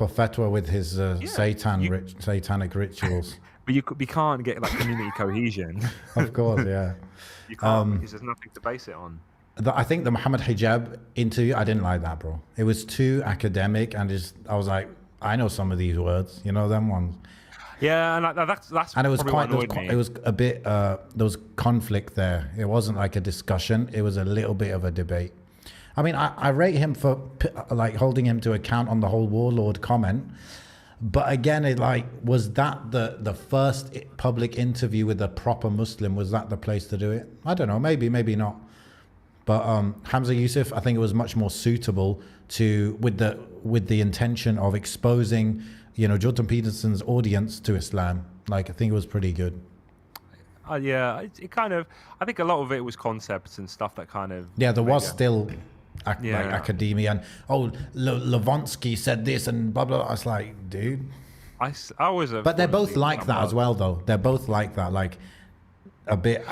fatwa with his satanic rituals. But we can't get like community cohesion. Of course, yeah. You can't, because there's nothing to base it on. I think the Muhammad hijab interview, I didn't like that, bro. It was too academic, and I was like, I know some of these words, them ones. Yeah, and that's and it was quite it was a bit there was conflict there. It wasn't like a discussion. It was a little bit of a debate. I mean, I rate him for like holding him to account on the whole warlord comment. But again, was that the first public interview with a proper Muslim? Was that the place to do it? I don't know. Maybe not. But Hamza Yusuf, I think it was much more suitable with the intention of exposing, Jordan Peterson's audience to Islam. Like, I think it was pretty good. It kind of. I think a lot of it was concepts and stuff that kind of. Yeah, there was still. Like academia and Levonsky said this and blah blah. I was like, dude, I was a. But they're both like that as well, though. They're both like that, like a bit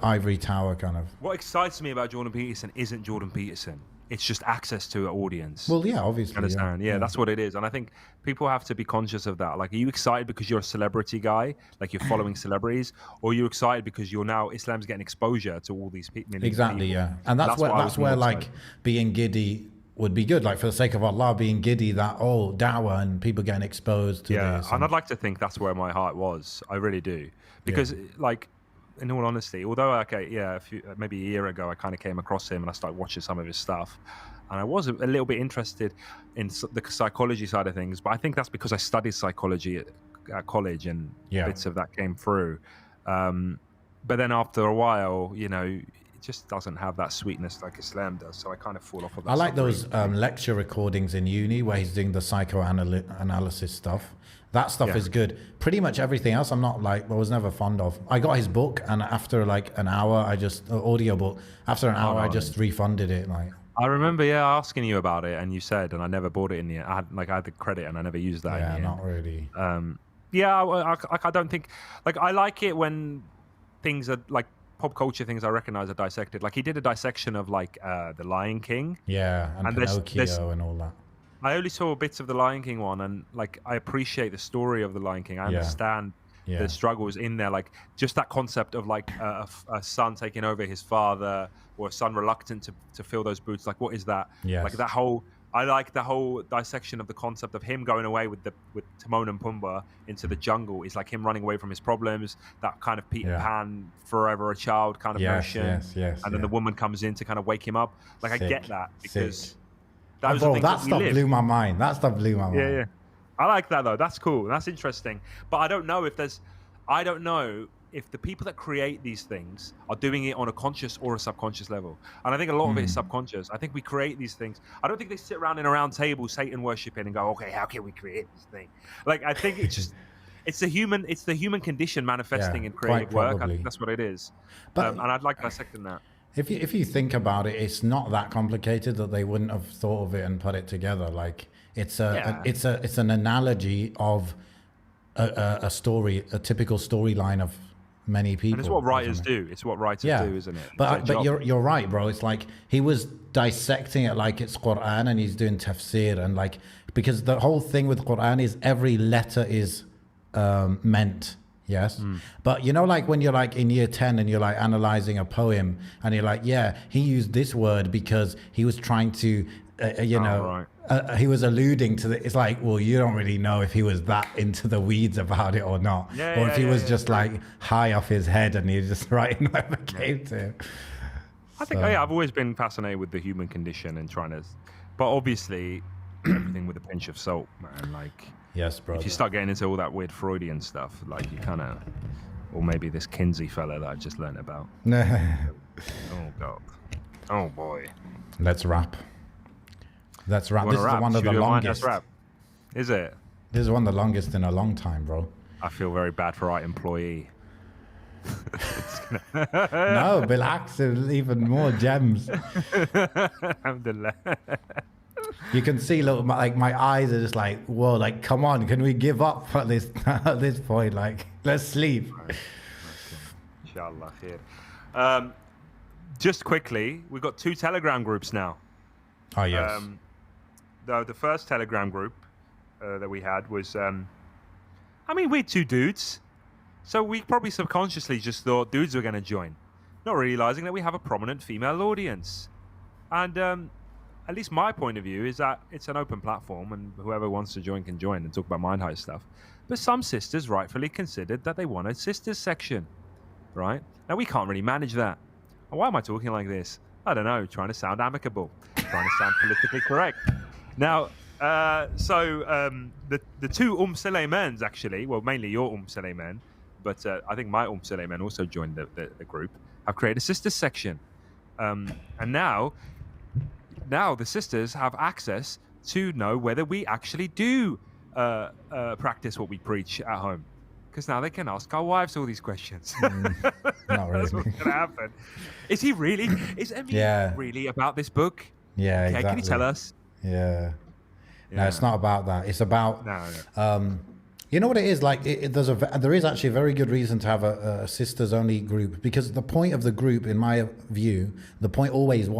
ivory tower kind of. What excites me about Jordan Peterson isn't Jordan Peterson. It's just access to an audience. Well, yeah, obviously. Understand? Yeah, that's what it is. And I think people have to be conscious of that. Like, are you excited because you're a celebrity guy, like you're following celebrities, or are you excited because you're now Islam's getting exposure to all these people? Exactly, yeah. And that's where like being giddy would be good. Like, for the sake of Allah, being giddy that Dawah and people getting exposed to this. And I'd like to think that's where my heart was. I really do, because like. In all honesty, although maybe a year ago I kind of came across him and I started watching some of his stuff, and I was a little bit interested in the psychology side of things. But I think that's because I studied psychology at college and bits of that came through. But then after a while, just doesn't have that sweetness like Islam does. So I kind of fall off of that. I like those lecture recordings in uni where he's doing the psychoanalysis stuff. That stuff is good. Pretty much everything else I was never fond of. I got his book, and after like an hour, I just I just refunded it. Like, I remember, asking you about it, and you said, and I never bought it in the end. I had the credit, and I never used that. Yeah, not really. I don't think, like, I like it when things are like pop culture things I recognize are dissected. Like he did a dissection of like the Lion King. Yeah, and Pinocchio and all that. I only saw bits of the Lion King one, and like I appreciate the story of the Lion King. I understand the struggles in there, like just that concept of like a son taking over his father, or a son reluctant to fill those boots. Like, what is that? Yes. Like that whole. I like the whole dissection of the concept of him going away with Timon and Pumbaa into the jungle. It's like him running away from his problems. That kind of Peter Pan, forever a child kind of notion. Yes. And then the woman comes in to kind of wake him up. Like I get that because. That stuff blew my mind. Yeah. I like that though. That's cool. That's interesting. But I don't know if the people that create these things are doing it on a conscious or a subconscious level. And I think a lot of it is subconscious. I think we create these things. I don't think they sit around in a round table, Satan worshipping, and go, okay, how can we create this thing? Like, I think it's just, it's the human condition manifesting in creative work. I think that's what it is. But, and I'd like to dissect in that. If you think about it, it's not that complicated that they wouldn't have thought of it and put it together. Like it's an analogy of a story, a typical storyline of many people. And it's what writers do. It's what writers do, isn't it? But you're right, bro. It's like he was dissecting it like it's Quran, and he's doing tafsir, and like, because the whole thing with Quran is every letter is meant. Yes. But you know, like when you're like in year 10 and you're like analyzing a poem and you're like, he used this word because he was trying to, he was alluding to it's like, well, you don't really know if he was that into the weeds about it or not. Or if he was just like high off his head and he was just writing whatever came to him. I think, I've always been fascinated with the human condition and trying to, but obviously everything with a pinch of salt, man. Like, yes, bro. If you start getting into all that weird Freudian stuff, like you kind of, or maybe this Kinsey fella that I just learned about. Oh God. Oh boy. Let's wrap. This is one of the longest. Let's wrap. Is it? This is one of the longest in a long time, bro. I feel very bad for our employee. No, relax. Even more gems. Alhamdulillah. You can see, look, like my eyes are just like, whoa, like, come on, can we give up at this point? Like, let's sleep. Okay. Inshallah khair. Just quickly, we've got 2 Telegram groups now. Oh, yes. The first Telegram group that we had was, we're 2 dudes. So we probably subconsciously just thought dudes were going to join, not realizing that we have a prominent female audience. And at least my point of view is that it's an open platform and whoever wants to join can join and talk about Mind Heist stuff. But some sisters rightfully considered that they want a sisters section, right? Now, we can't really manage that. Why am I talking like this? I don't know, trying to sound amicable, trying to sound politically correct. Now, the 2 Sulaymans, actually, well, mainly your Sulayman, but I think my Sulayman also joined the group, have created a sisters section. And now the sisters have access to know whether we actually do practice what we preach at home. Because now they can ask our wives all these questions. Not really. That's what's going to happen. Is he really? Is Emmy really about this book? Yeah, okay, exactly. Can you tell us? Yeah. No, it's not about that. It's about... No. You know what it is? Like, there is actually a very good reason to have a sisters-only group, because the point of the group, in my view, the point always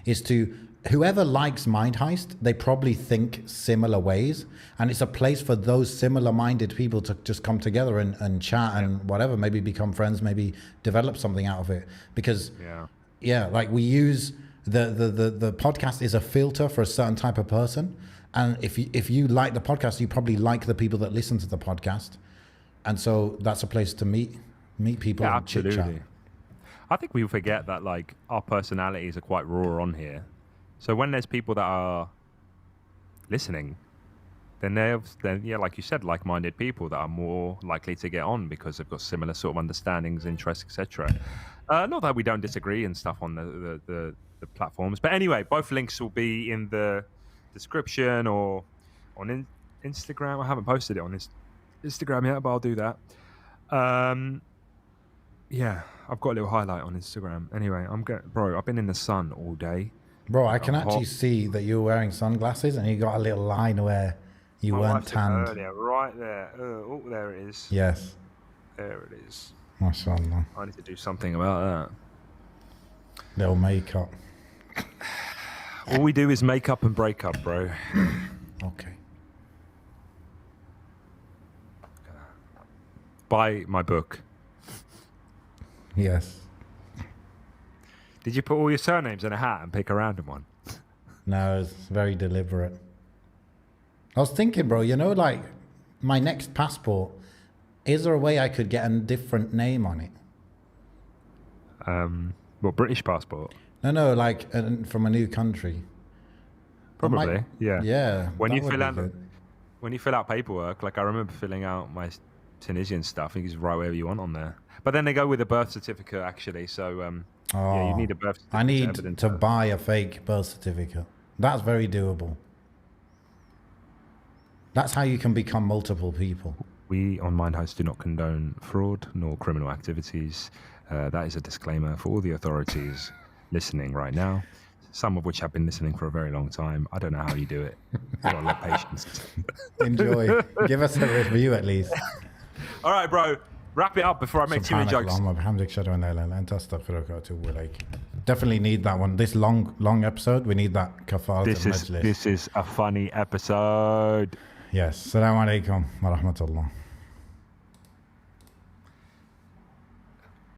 is to... Whoever likes Mind Heist, they probably think similar ways, and it's a place for those similar-minded people to just come together and chat and whatever, maybe become friends, maybe develop something out of it. Because like we use the podcast is a filter for a certain type of person, and if you like the podcast, you probably like the people that listen to the podcast, and so that's a place to meet people and chit chat. I think we forget that like our personalities are quite raw on here. So when there's people that are listening, then yeah, like you said, like-minded people that are more likely to get on because they've got similar sort of understandings, interests, etc. Not that we don't disagree and stuff on the platforms, but anyway, both links will be in the description or on Instagram. I haven't posted it on Instagram yet, but I'll do that. Yeah, I've got a little highlight on Instagram. Anyway, bro, I've been in the sun all day. Bro, I can actually see that you're wearing sunglasses and you got a little line where you weren't tanned. Earlier, right there. Oh, there it is. Yes. There it is. MashaAllah. I need to do something about that. Little makeup. All we do is make up and break up, bro. Okay. Buy my book. Yes. Did you put all your surnames in a hat and pick a random one? No, it's very deliberate. I was thinking, bro, like my next passport, is there a way I could get a different name on it? What, British passport? No, like from a new country. Probably, yeah. Yeah. When you fill out paperwork, like I remember filling out my Tunisian stuff, you can just write whatever you want on there. But then they go with a birth certificate, actually. So, yeah, you need a birth certificate. I need to buy a fake birth certificate. That's very doable. That's how you can become multiple people. We on Mind Heist do not condone fraud nor criminal activities. That is a disclaimer for all the authorities listening right now, some of which have been listening for a very long time. I don't know how you do it. You've got a lot of patience. Enjoy. Give us a review at least. All right, bro. Wrap it up before I make too many jokes. Definitely need that one. This long episode, we need that kafarat al-majlis. This is a funny episode. Yes. Assalamu alaikum wa rahmatullah.